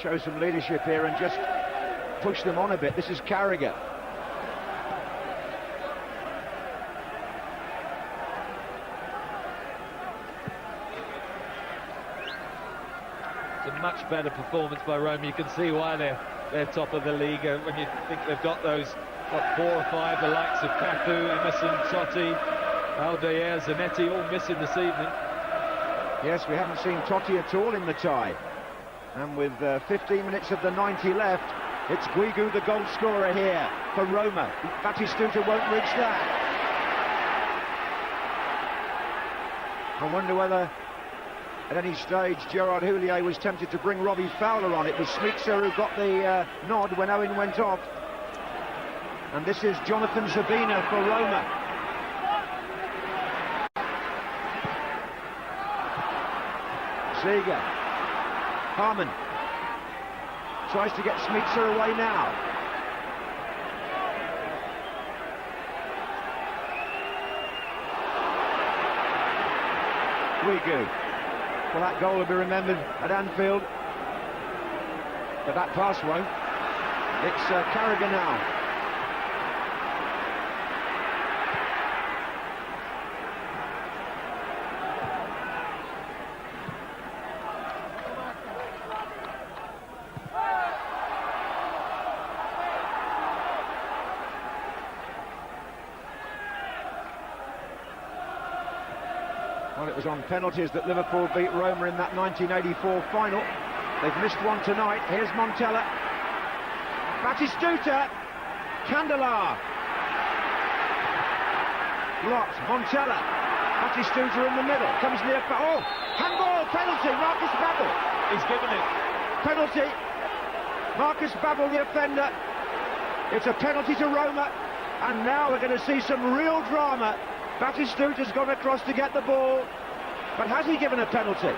show some leadership here and just push them on a bit. This is Carragher. It's a much better performance by Roma. You can see why they're top of the league. When you think they've got those, what, 4 or 5, the likes of Cafu, Emerson, Totti, Aldair, Zanetti, all missing this evening. Yes, we haven't seen Totti at all in the tie. And with 15 minutes of the 90 left, it's Guigu, the goal scorer here for Roma. Batistuta won't reach that. I wonder whether at any stage Gérard Houllier was tempted to bring Robbie Fowler on. It was Schmeichel who got the nod when Owen went off. And this is Jonathan Zabina for Roma. Ziga. Harman tries to get Schmeichel away now. Guigu. Well, that goal will be remembered at Anfield, but that pass won't. It's Carragher now. Well, it was on penalties that Liverpool beat Roma in that 1984 final. They've missed one tonight. Here's Montella. Batistuta. Candelar. Blocked. Montella. Batistuta in the middle. Comes near. Oh! Handball! Penalty! Marcus Babbel. He's given it. Penalty. Marcus Babbel, the offender. It's a penalty to Roma. And now we're going to see some real drama. Batistuta's gone across to get the ball, but has he given a penalty?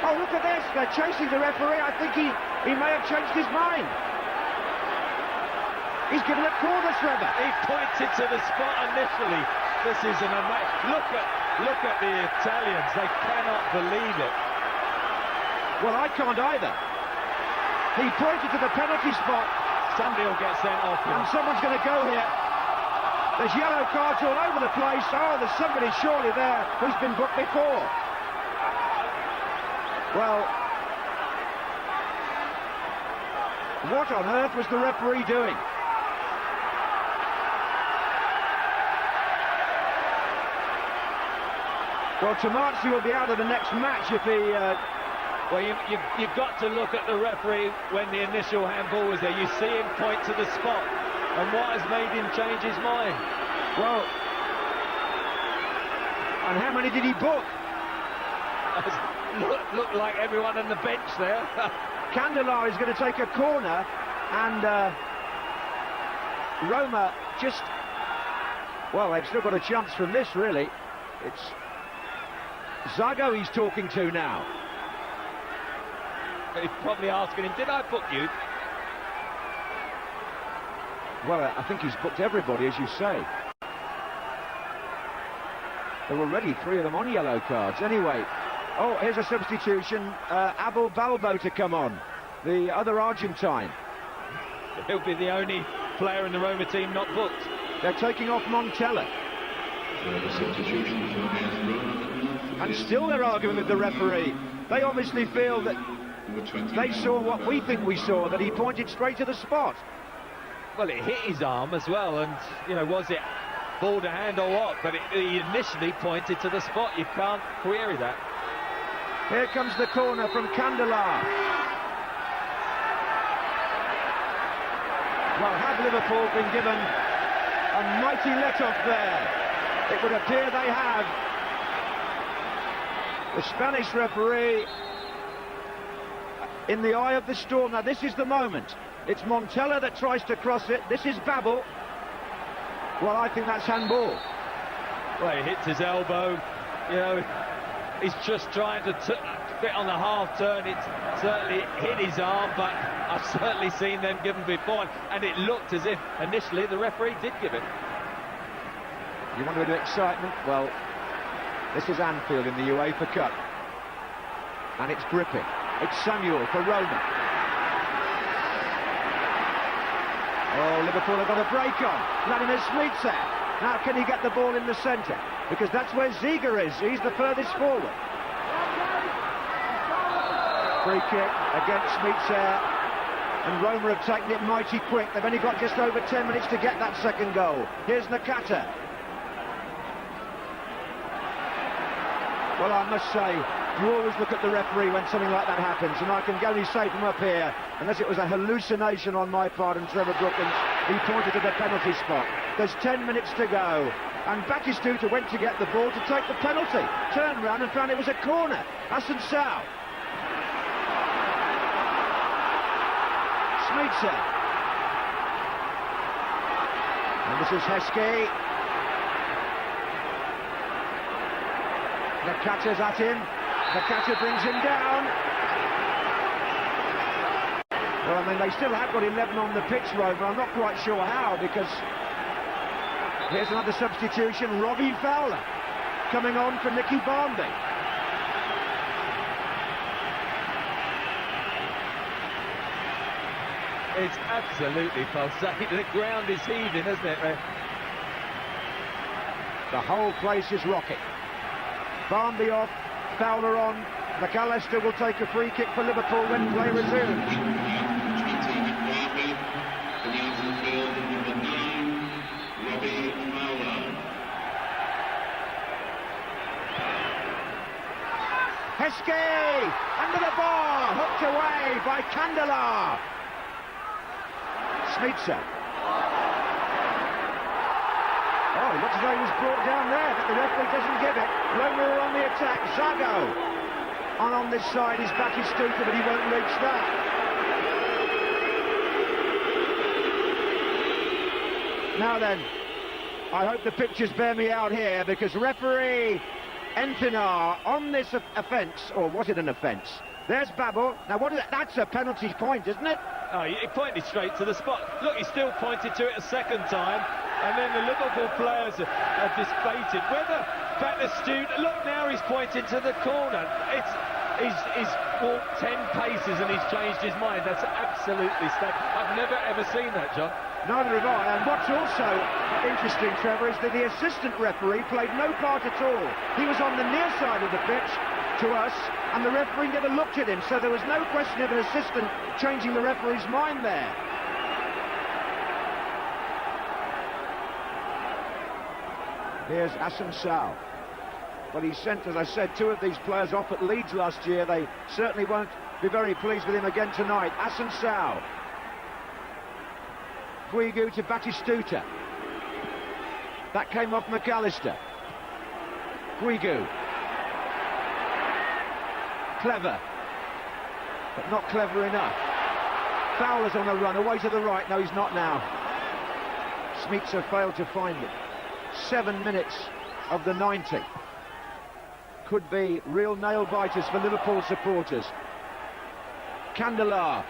Oh, look at this, they're chasing the referee. I think he may have changed his mind. He's given a corner, Trevor. He pointed to the spot initially. This is an amazing... Look at Look at the Italians, they cannot believe it. Well, I can't either. He pointed to the penalty spot. Somebody will get sent off. And someone's going to go here. There's yellow cards all over the place. Oh, there's somebody surely there who's been booked before. Well, what on earth was the referee doing? Well, Tomarzi will be out of the next match if he... Well, you've got to look at the referee when the initial handball was there. You see him point to the spot. And what has made him change his mind? Well, and how many did he book? Looked like everyone on the bench there. Candela is going to take a corner, and Roma just... Well, they've still got a chance from this, really. It's Zago he's talking to now. He's probably asking him, did I book you? Well, I think he's booked everybody, as you say. There were already 3 of them on yellow cards. Anyway, oh, here's a substitution. Abel Balbo to come on, the other Argentine. He'll be the only player in the Roma team not booked. They're taking off Montella. And still they're arguing with the referee. They obviously feel that they saw what we think we saw, that he pointed straight to the spot. Well, it hit his arm as well, and, you know, was it ball to hand or what? But he initially pointed to the spot. You can't query that. Here comes the corner from Candela. Well, had Liverpool been given a mighty let-off there, it would appear they have. The Spanish referee in the eye of the storm. Now, this is the moment. It's Montella that tries to cross it. This is Babel. Well, I think that's handball. Well, he hits his elbow. You know, he's just trying to fit on the half turn. It certainly hit his arm, but I've certainly seen them given before, and it looked as if initially the referee did give it. You want a bit of excitement? Well, this is Anfield in the UEFA Cup, and it's gripping. It's Samuel for Roma. Oh, Liverpool have got a break on. Vladimir Smica. Now can he get the ball in the centre? Because that's where Ziga is. He's the furthest forward. Free kick against Smica. And Roma have taken it mighty quick. They've only got just over 10 minutes to get that second goal. Here's Nakata. Well, I must say, you always look at the referee when something like that happens, and I can only say from up here, unless it was a hallucination on my part and Trevor Brookins, he pointed to the penalty spot. There's 10 minutes to go, and Batistuta went to get the ball to take the penalty, turned round and found it was a corner. Asensao. Smica. And this is Heskey. Nakata's at him. Nakata brings him down. Well, I mean, they still have got 11 on the pitch, Roma. I'm not quite sure how, because here's another substitution. Robbie Fowler coming on for Nicky Barmby. It's absolutely pulsating. The ground is heaving, isn't it, Ray? The whole place is rocking. Barmby off, Fowler on. McAllister will take a free kick for Liverpool when play resumes. Heskey! Under the bar! Hooked away by Candela! Smica. Oh, it looks as though he was brought down there, but the referee doesn't give it. Roma are on the attack. Zago. And on this side is Batistuta, but he won't reach that. Now then, I hope the pictures bear me out here, because referee Encinar on this offence, or was it an offence? There's Babel. Now, what is that? That's a penalty point, isn't it? Oh, he pointed straight to the spot. Look, he still pointed to it a second time. And then the Liverpool players are disbaited. Whether Batistute, look now he's pointing to the corner. He's walked 10 paces and he's changed his mind. That's absolutely staggering. I've never ever seen that, John. Neither have I. And what's also interesting, Trevor, is that the assistant referee played no part at all. He was on the near side of the pitch to us, and the referee never looked at him, so there was no question of an assistant changing the referee's mind there. Here's Asensao. Well, he sent, as I said, 2 of these players off at Leeds last year. They certainly won't be very pleased with him again tonight. Asensao. Guigu to Batistuta. That came off McAllister. Guigu. Clever, but not clever enough. Fowler's on a run, away to the right. No, he's not now. Smica failed to find it. 7 minutes of the 90. Could be real nail-biters for Liverpool supporters. Candelar.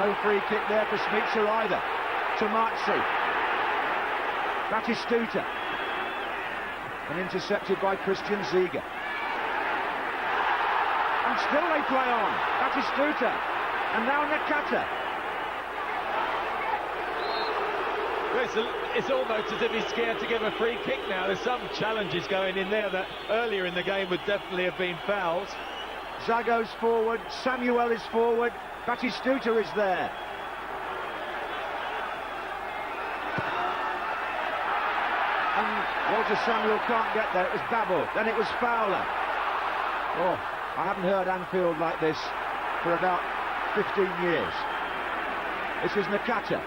No free kick there for Smica either. Tomazzi. Batistuta. And intercepted by Christian Ziege. And still they play on. Batistuta. And now Nakata. It's almost as if he's scared to give a free kick now. There's some challenges going in there that earlier in the game would definitely have been fouls. Zago's forward, Samuel is forward, Batistuta is there. And Walter Samuel can't get there. It was Babel, then it was Fowler. Oh, I haven't heard Anfield like this for about 15 years. This is Nakata.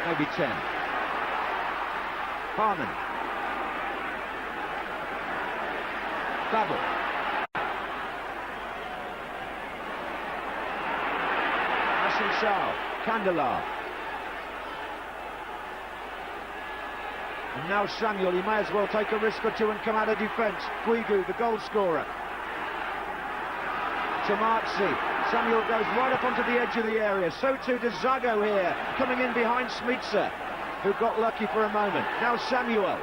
Maybe 10. Harman. Babel. Asensao. Candelar. And now Samuel, he may as well take a risk or two and come out of defence. Guigu, the goal scorer. Tomazzi. Samuel goes right up onto the edge of the area. So too does Zago here, coming in behind Smica, who got lucky for a moment. Now Samuel.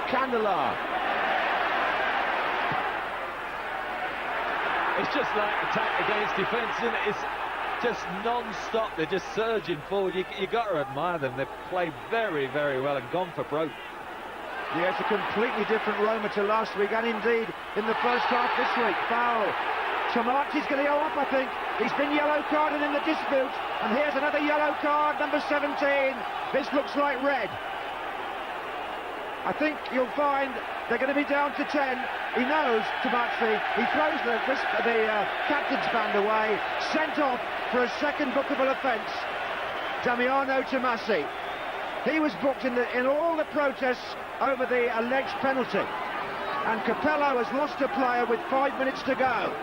Candelar. It's just like attack against defence, isn't it? It's just non-stop. They're just surging forward. You got to admire them. They've played very, very well and gone for broke. Yeah, it's a completely different Roma to last week, and indeed in the first half this week. Foul. Tomazzi's going to go up, I think. He's been yellow carded in the dispute, and here's another yellow card, number 17. This looks like red. I think you'll find they're going to be down to 10. He knows, Tomazzi. He throws the captain's band away, sent off for a second bookable offence. Damiano Tomazzi. He was booked in all the protests over the alleged penalty. And Capello has lost a player with 5 minutes to go.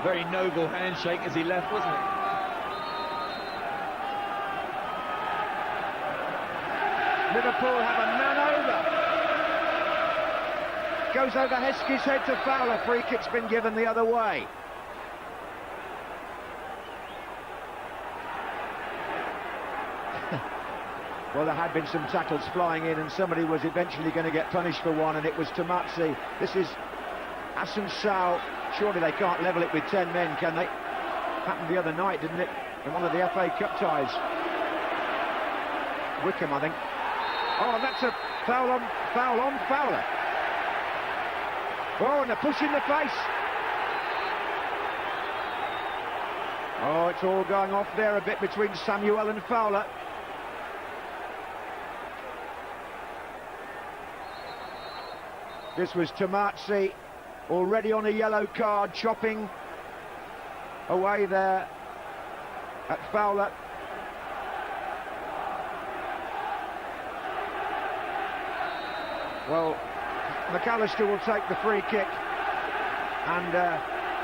Very noble handshake as he left, wasn't it? Liverpool have a man over. Goes over Heskey's head to Fowler. Free kick's been given the other way. Well, there had been some tackles flying in, and somebody was eventually going to get punished for one, and it was Tomazzi. This is Asensao. Surely they can't level it with 10 men, can they? Happened the other night, didn't it? In one of the FA Cup ties. Wickham, I think. Oh, and that's a foul on Fowler. Oh, and a push in the face. Oh, it's all going off there a bit between Samuel and Fowler. This was Tomazzi, already on a yellow card, chopping away there at Fowler. Well, McAllister will take the free kick, and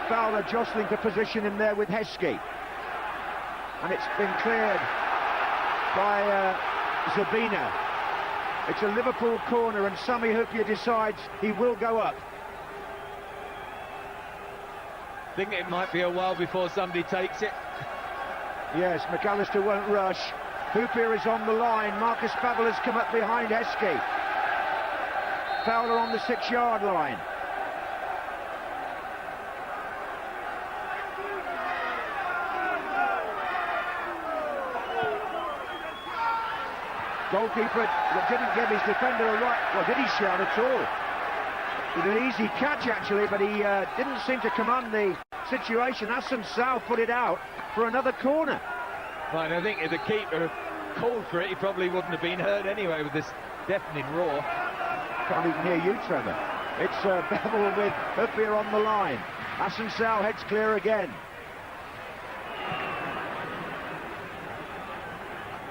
Fowler jostling for position in there with Heskey. And it's been cleared by Zabina. It's a Liverpool corner, and Sami Houllier decides he will go up. I think it might be a while before somebody takes it. Yes, McAllister won't rush. Houllier is on the line. Marcus Babbel has come up behind Heskey. Fowler on the 6-yard line. Goalkeeper didn't give his defender a right... Well, did he shout at all? With an easy catch, actually, but he didn't seem to command the situation. Hassan Sal put it out for another corner. Right, I think if the keeper had called for it, he probably wouldn't have been hurt anyway with this deafening roar. Can't even hear you, Trevor. It's Bevel with Houllier on the line. Hassan Sal heads clear again.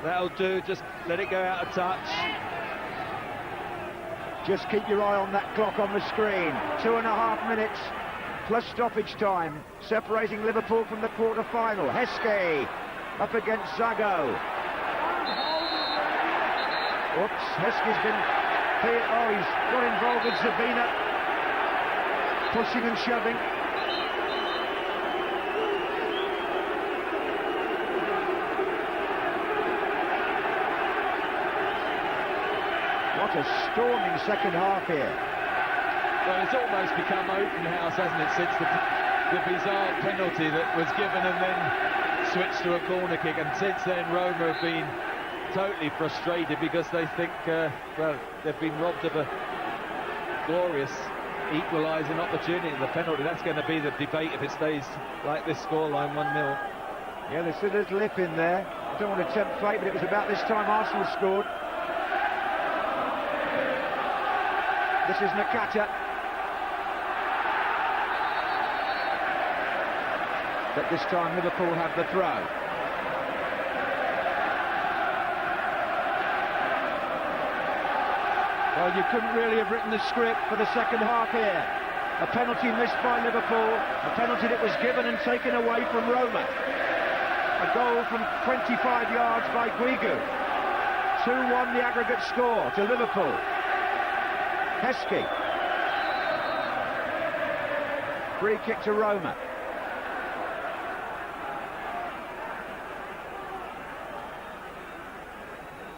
That'll do, just let it go out of touch. Just keep your eye on that clock on the screen. 2.5 minutes plus stoppage time, separating Liverpool from the quarter-final. Heskey up against Zago. Oops, Heskey's been... he's got involved with Zabina. Pushing and shoving. What a storming second half here. Well, it's almost become open house, hasn't it, since the bizarre penalty that was given and then switched to a corner kick, and since then Roma have been totally frustrated because they think, well, they've been robbed of a glorious equalising opportunity. The penalty, that's going to be the debate if it stays like this scoreline, 1-0. Yeah, there's a little lip in there. I don't want to tempt fate, but it was about this time Arsenal scored. This is Nakata. But this time Liverpool have the throw. Well, you couldn't really have written the script for the second half here. A penalty missed by Liverpool, a penalty that was given and taken away from Roma. A goal from 25 yards by Guigu. 2-1 the aggregate score to Liverpool. Heskey. Free kick to Roma.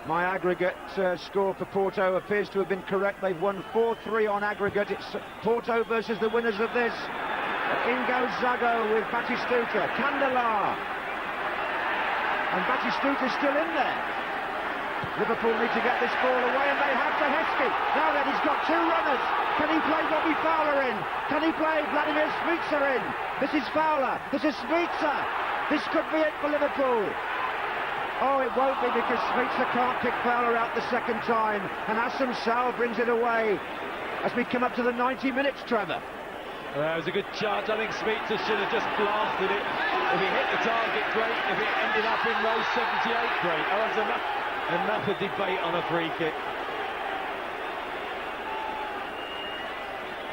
My aggregate score for Porto appears to have been correct. They've won 4-3 on aggregate. It's Porto versus the winners of this. In goes Zago with Batistuta. Candela. And Batistuta's still in there. Liverpool need to get this ball away, and they have to Heskey. Now then, he's got two runners. Can he play Bobby Fowler in? Can he play Vladimir Smica in? This is Fowler. This is Smica. This could be it for Liverpool. Oh, it won't be, because Smica can't kick Fowler out the second time, and Hassan Sal brings it away as we come up to the 90 minutes, Trevor. That was a good charge. I think Smica should have just blasted it. If he hit the target, great. If it ended up in row 78, great. Oh, that's enough of debate on a free kick.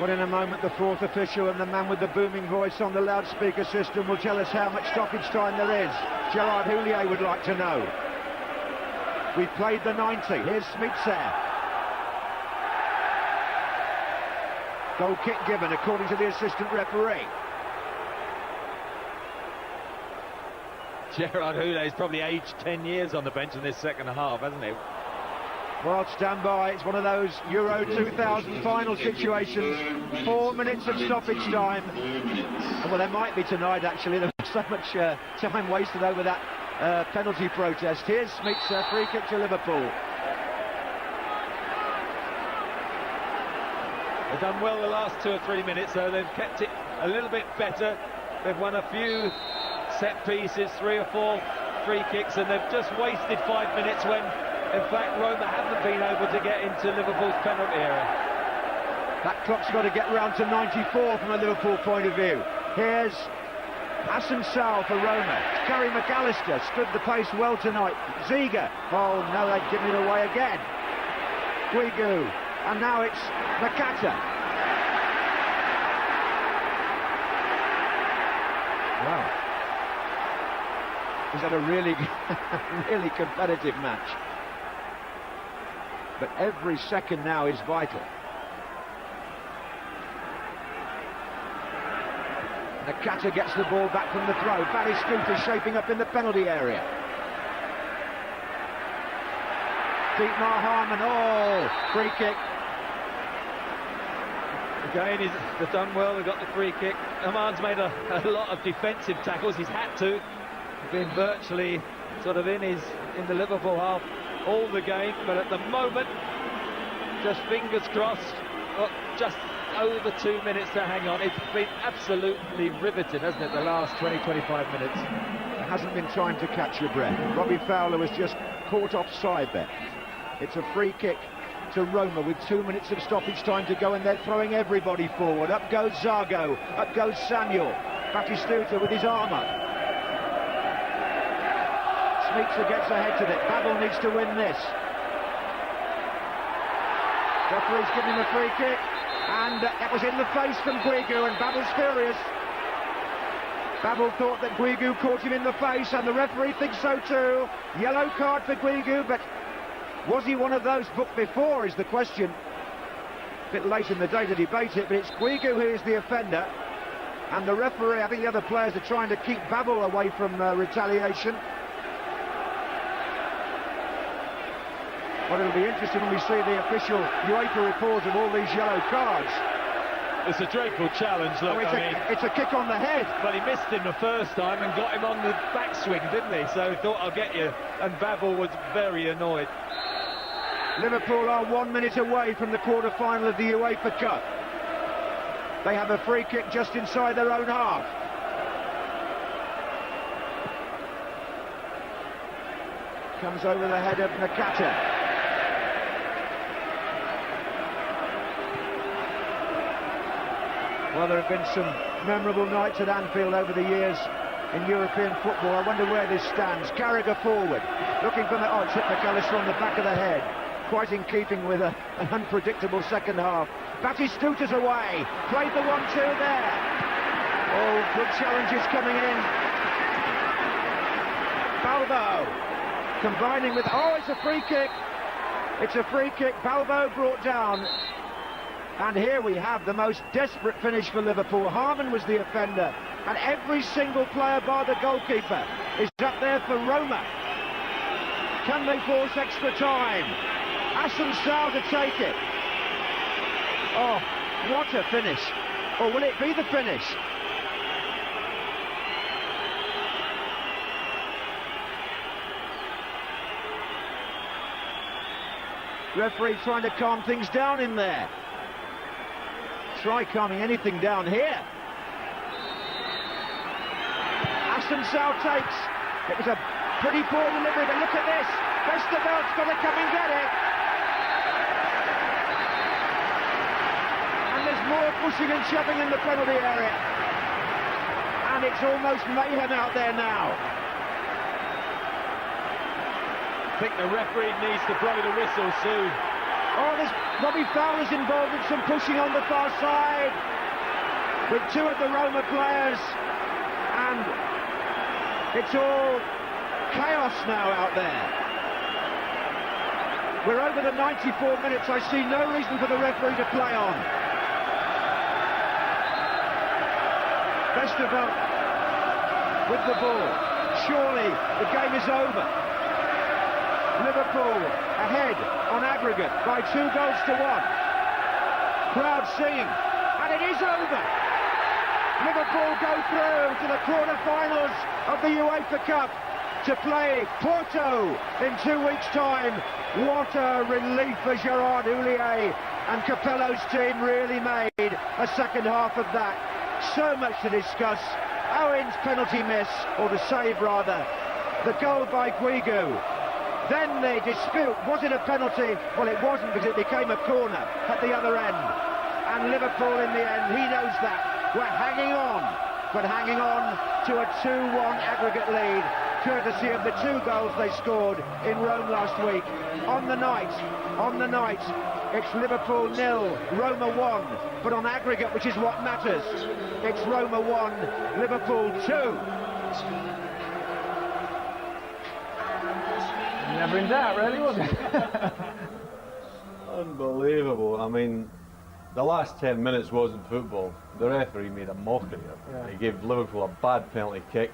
Well, in a moment, the fourth official and the man with the booming voice on the loudspeaker system will tell us how much stoppage time there is. Gérard Houllier would like to know. We've played the 90. Here's Smica. Goal kick given, according to the assistant referee. Gérard Houllier has probably aged 10 years on the bench in this second half, hasn't he? Well, stand by. It's one of those Euro 2000 final situations. 4 minutes of stoppage time. Well, there might be tonight, actually. There was so much time wasted over that penalty protest. Here's Smica, free kick to Liverpool. They've done well the last 2 or 3 minutes, though. They've kept it a little bit better. They've won a few set pieces, 3 or 4 free kicks, and they've just wasted 5 minutes when, in fact, Roma haven't been able to get into Liverpool's penalty area. That clock's got to get round to 94 from a Liverpool point of view. Here's Hassan Sal for Roma. Gary McAllister stood the pace well tonight. Ziga. Oh, no, they've given it away again. Guigu. And now it's Nakata. Wow. Is that a really, really competitive match? but every second now is vital. Nakata gets the ball back from the throw. Batistuta shaping up in the penalty area. Dietmar Hamann, free kick. Again, they've done well, they've got the free kick. Hamann's made a lot of defensive tackles, he's had to. Been virtually sort of in the Liverpool half all the game, but at the moment, just fingers crossed, just over 2 minutes to hang on. It's been absolutely riveting, hasn't it, the last 20-25 minutes? There hasn't been time to catch your breath. Robbie Fowler was just caught offside there. It's a free kick to Roma with 2 minutes of stoppage time to go, and they're throwing everybody forward. Up goes Zago, up goes Samuel. Batistuta with his arm up. Smeetser gets ahead to it. Babel needs to win this. Referee's giving him a free kick, and that was in the face from Guigu, and Babel's furious. Babel thought that Guigu caught him in the face, and the referee thinks so too. Yellow card for Guigu, but was he one of those booked before is the question. A bit late in the day to debate it, but it's Guigu who is the offender, and the referee, I think the other players are trying to keep Babel away from retaliation. But it'll be interesting when we see the official UEFA report of all these yellow cards. It's a dreadful challenge, look, it's a kick on the head. Well, he missed him the first time and got him on the backswing, didn't he? So he thought, I'll get you. And Babel was very annoyed. Liverpool are 1 minute away from the quarter-final of the UEFA Cup. They have a free kick just inside their own half. Comes over the head of Nakata. Well, there have been some memorable nights at Anfield over the years in European football. I wonder where this stands. Carragher forward, looking for the... it's hit McAllister on the back of the head. Quite in keeping with an unpredictable second half. Batistuta's away. Played the 1-2 there. Good challenges coming in. Balbo combining with... it's a free kick. It's a free kick. Balbo brought down. And here we have the most desperate finish for Liverpool. Hamann was the offender, and every single player bar the goalkeeper is up there for Roma. Can they force extra time? Assunção to take it. What a finish. Or will it be the finish? Referee trying to calm things down in there. Try calming anything down here. Assunção takes. It was a pretty poor delivery, but look at this. Vestervelt's got to come and get it. And there's more pushing and shoving in the penalty area. And it's almost mayhem out there now. I think the referee needs to blow the whistle soon. There's Robbie Fowler's involved in some pushing on the far side with two of the Roma players, and it's all chaos now out there. We're over the 94 minutes. I see no reason for the referee to play on. Vesterveld with the ball. Surely the game is over. Liverpool ahead on aggregate by 2 goals to 1. Crowd singing, and it is over. Liverpool go through to the quarter-finals of the UEFA Cup to play Porto in 2 weeks' time. What a relief for Gérard, Houllier and Capello's team. Really made a second half of that. So much to discuss. Owen's penalty miss, or the save rather. The goal by Guigu. Then they dispute, was it a penalty? Well, it wasn't, because it became a corner at the other end. And Liverpool in the end, he knows that. We're hanging on, but hanging on to a 2-1 aggregate lead, courtesy of the 2 goals they scored in Rome last week. On the night, it's Liverpool 0, Roma 1. But on aggregate, which is what matters, it's Roma 1, Liverpool 2. Never in doubt, really, was it? Unbelievable. I mean, the last 10 minutes wasn't football. The referee made a mockery of it. Yeah. He gave Liverpool a bad penalty kick.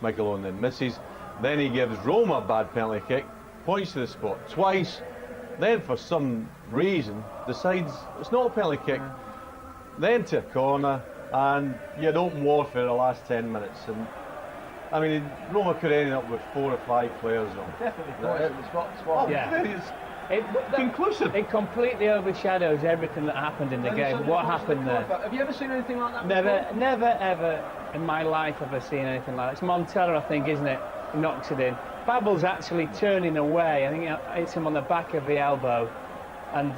Michael Owen then misses. Then he gives Roma a bad penalty kick, points to the spot twice. Then for some reason decides it's not a penalty kick. Then to a corner, and you had open warfare the last 10 minutes. And I mean, Roma could end up with 4 or 5 players on. Definitely points at the spot. Yeah. Conclusive. It completely overshadows everything that happened in the game. What happened there? Have you ever seen anything like that Never, ever in my life have I seen anything like that. It's Montella, I think, isn't it? Who knocks it in. Babel's actually turning away. I think it hits him on the back of the elbow. And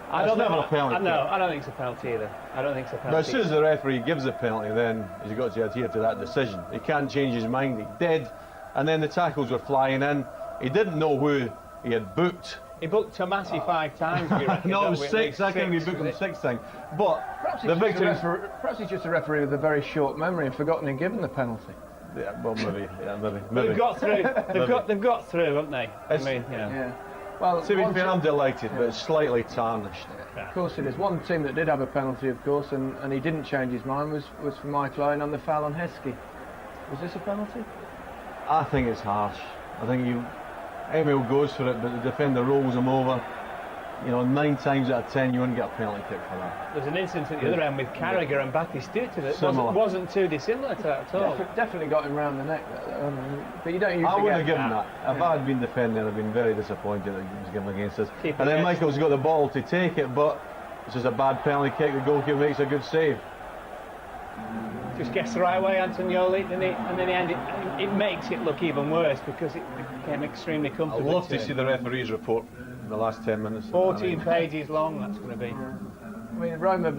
I don't never a penalty. No, I don't think it's a penalty either. I don't think it's a penalty. But as soon as the referee gives a penalty, then he's got to adhere to that decision. He can't change his mind. He did. And then the tackles were flying in. He didn't know who he had booked. He booked Tomasi 5 times, we reckon. No, 6. I think he booked him 6 times. But the victory... Perhaps he's just a referee with a very short memory and forgotten and given the penalty. Yeah, well, maybe. They've got through. They've got through, haven't they? I mean, you know. Yeah. Well, to be fair, I'm delighted, but it's slightly tarnished. Of course it is. One team that did have a penalty, of course, and he didn't change his mind was for Michael Owen on the foul on Heskey. Was this a penalty? I think it's harsh. I think Emil goes for it, but the defender rolls him over. You know, 9 times out of 10 you wouldn't get a penalty kick for that. There's an incident at the other end with Carragher and Batistuta that wasn't too dissimilar to that at all. Definitely got him round the neck, but you don't usually I wouldn't have get given that. If I had been defending, I'd have been very disappointed that he was given against us. And then Michael's got the ball to take it, but it's just a bad penalty kick. The goalkeeper makes a good save. Just gets the right way, Antonioli, and in the end it makes it look even worse because it became extremely comfortable. I'd love to see the referee's report in the last 10 minutes. 14 pages long, that's going to be. I mean, Roma